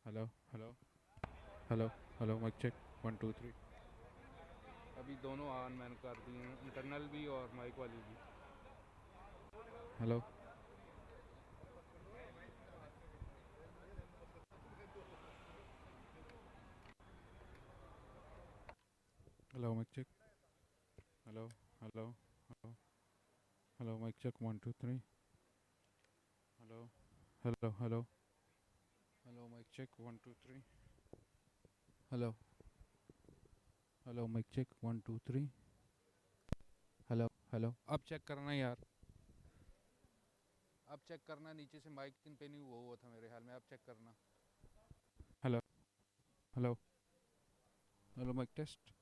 Hello hello hello hello mic check 1 2 3। अभी दोनों on मैंने कर दिए हैं, internal भी और mic वाली भी। Hello hello mic check hello hello hello hello mic check 1 2 3। Hello hello hello hello mic check 1 2 3। Hello hello mic check 1 2 3। Hello hello अब चेक करना यार, अब चेक करना, नीचे से माइक किन पे नहीं हुआ था मेरे ख्याल में, अब चेक करना। Hello hello hello mic test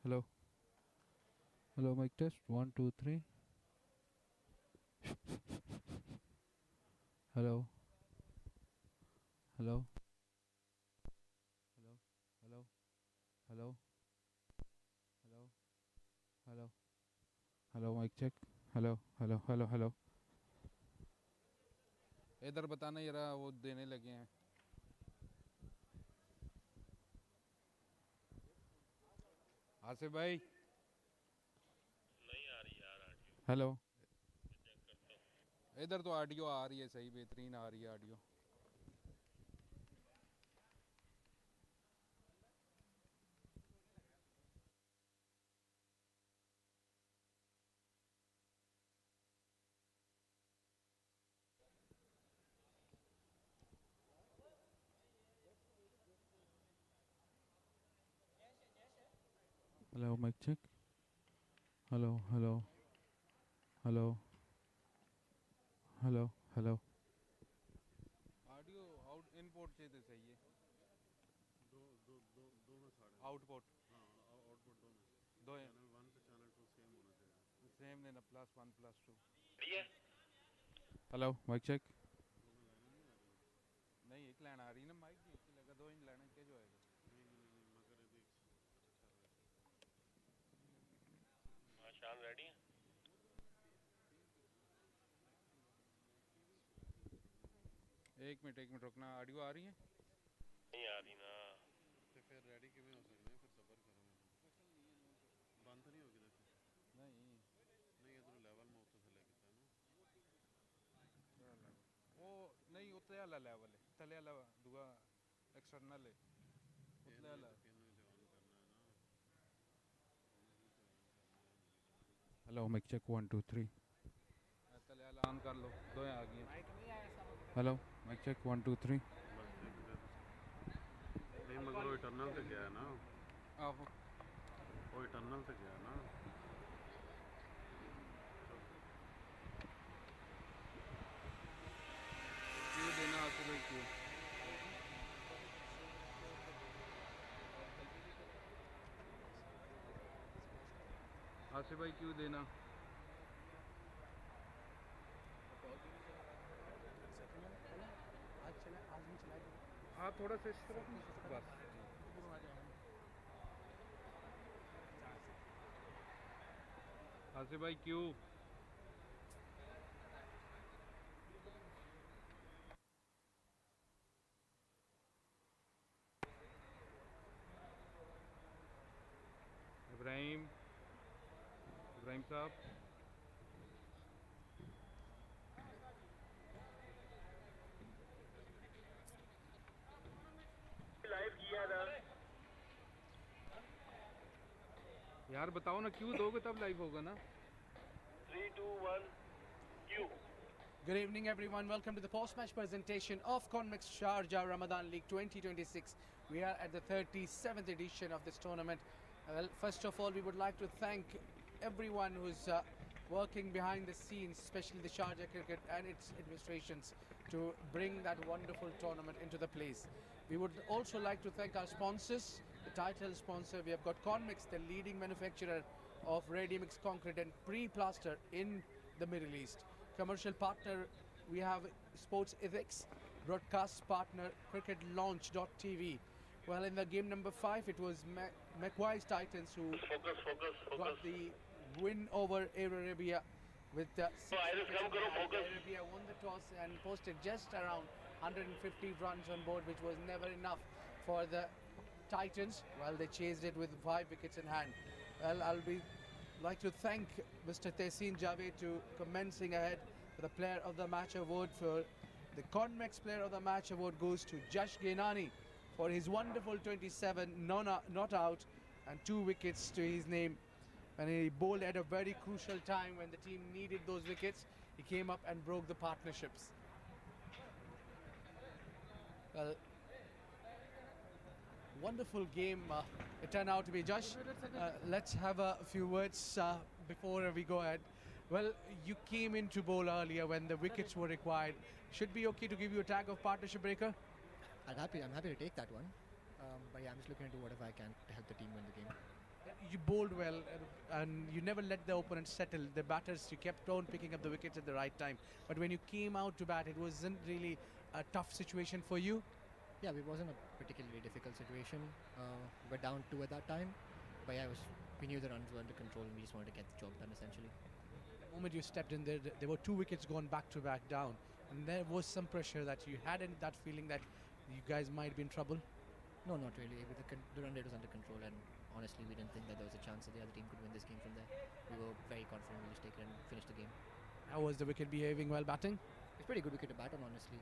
hello hello mic test 1 2 3। Hello hello hello hello hello hello hello hello mic check hello hello hello hello. इधर बताना यार, वो देने लगे हैं। आसिफ भाई हेलो, इधर तो ऑडियो आ रही है सही, बेहतरीन आ रही है audio. Hello mic check hello hello hello hello hello. Audio out input से तो सही है, दो दो दो दोनों साइड आउटपुट, हाँ आउटपुट दोनों दो चैनल 1 पे चैनल 2 सेम होना चाहिए, सेम देना +1 +2। हेलो माइक चेक, नहीं एक लाइन आ रही है ना माइक की, एक लगा दो इन लाइन के जो आएगा। मगर अभी हाँ शान रेडी है। एक मिनट रुकना, ऑडियो आ रही है? नहीं आ रही ना, तो फिर रेडी किਵੇਂ हो सकते हैं, फिर सबर करो, बंद तो नहीं होगी देखो। उतले वाला लेवल है तले वाला दूसरा एक्सटर्नल है उतले वाला हेलो माइक चेक 1 2 3 तले वाला ऑन कर लो दो आ गई हेलो माइक चेक 1 2 3 नहीं मगर वो टनल से गया है ना आहो वो टनल से गया है ना क्यों देना आपको भाई क्यों आसिफ भाई क्यों देना हाँ थोड़ा सा इस तरफ बस आसिफ भाई क्यों इब्राहिम इब्राहिम साहब लाइव किया था यार बताओ ना क्यों दोगे तब लाइव होगा ना 3 2 1 Q Good evening, everyone. Welcome to the post-match presentation of Convex Sharjah Ramadan League 2026. We are at the 37th edition of this tournament. Well, first of all, we would like to thank everyone who's working behind the scenes, especially the Sharjah Cricket and its administrations, to bring that wonderful tournament into the place. We would also like to thank our sponsors, the title sponsor. We have got Convex, the leading manufacturer of ready-mix concrete and pre-plaster in the Middle East. Commercial partner, we have Sports Ethics. Broadcast partner, CricketLaunch.tv. Well, in the game number 5, it was MacWise Titans who got the win over Air Arabia with 6 wickets in hand. Air Arabia won the toss and posted just around 150 runs on board, which was never enough for the Titans. Well, they chased it with 5 wickets in hand. Well, like to thank Mr. Tehseen Javed to commencing ahead for the Player of the Match award. For the Convex Player of the Match award goes to Jash Gainani for his wonderful 27 not out and 2 wickets to his name. And he bowled at a very crucial time when the team needed those wickets. He came up and broke the partnerships. Well, wonderful game it turned out to be. Josh, let's have a few words before we go ahead. Well, you came in to bowl earlier when the wickets were required. Should be okay to give you a tag of partnership breaker? I'm happy to take that one. But yeah, I'm just looking into whatever I can to help the team win the game. You bowled well and you never let the opponent settle. The batters, you kept on picking up the wickets at the right time. But when you came out to bat, it wasn't really a tough situation for you? Yeah, it wasn't a particularly difficult situation. We were down 2 at that time. But yeah, we knew the runs were under control and we just wanted to get the job done essentially. The moment you stepped in there were 2 wickets gone back to back down. And there was some pressure that you had that feeling that you guys might be in trouble? No, not really. The run rate was under control and honestly we didn't think that there was a chance that the other team could win this game from there. We were very confident we'll just take it and finish the game. How was the wicket behaving while batting? It's pretty good wicket to bat on honestly.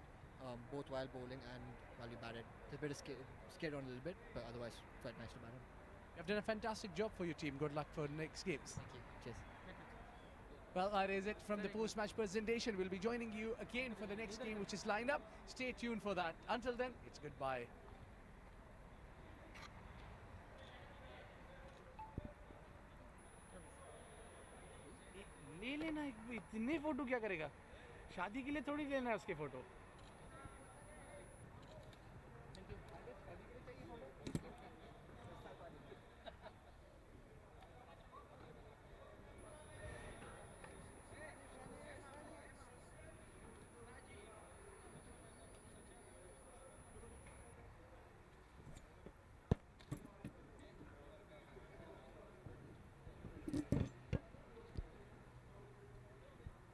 Both while bowling and while you batted. It's a bit scared on a little bit, but otherwise quite nice to bat on. You've done a fantastic job for your team. Good luck for the next games. Thank you. Cheers. Well, that is it from the post-match presentation. We'll be joining you again for the next game, which is lined up. Stay tuned for that. Until then, it's goodbye. ले लेना इतने photo क्या करेगा शादी के लिए थोड़ी लेना है उसके photo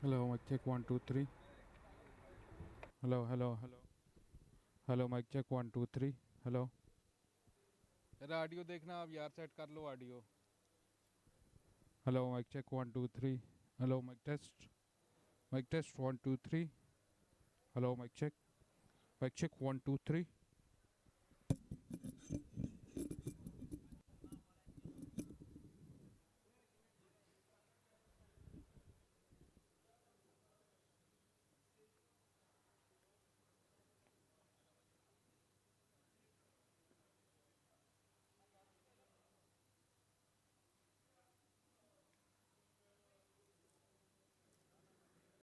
Hello, mic check 1 2 3. Hello, mic check 1 2 3. Hello. अरे ऑडियो देखना आप यार सेट कर लो audio. Hello, mic check 1 2 3. Hello, mic test. Mic test 1 2 3. Hello, mic check. Mic check 1 2 3.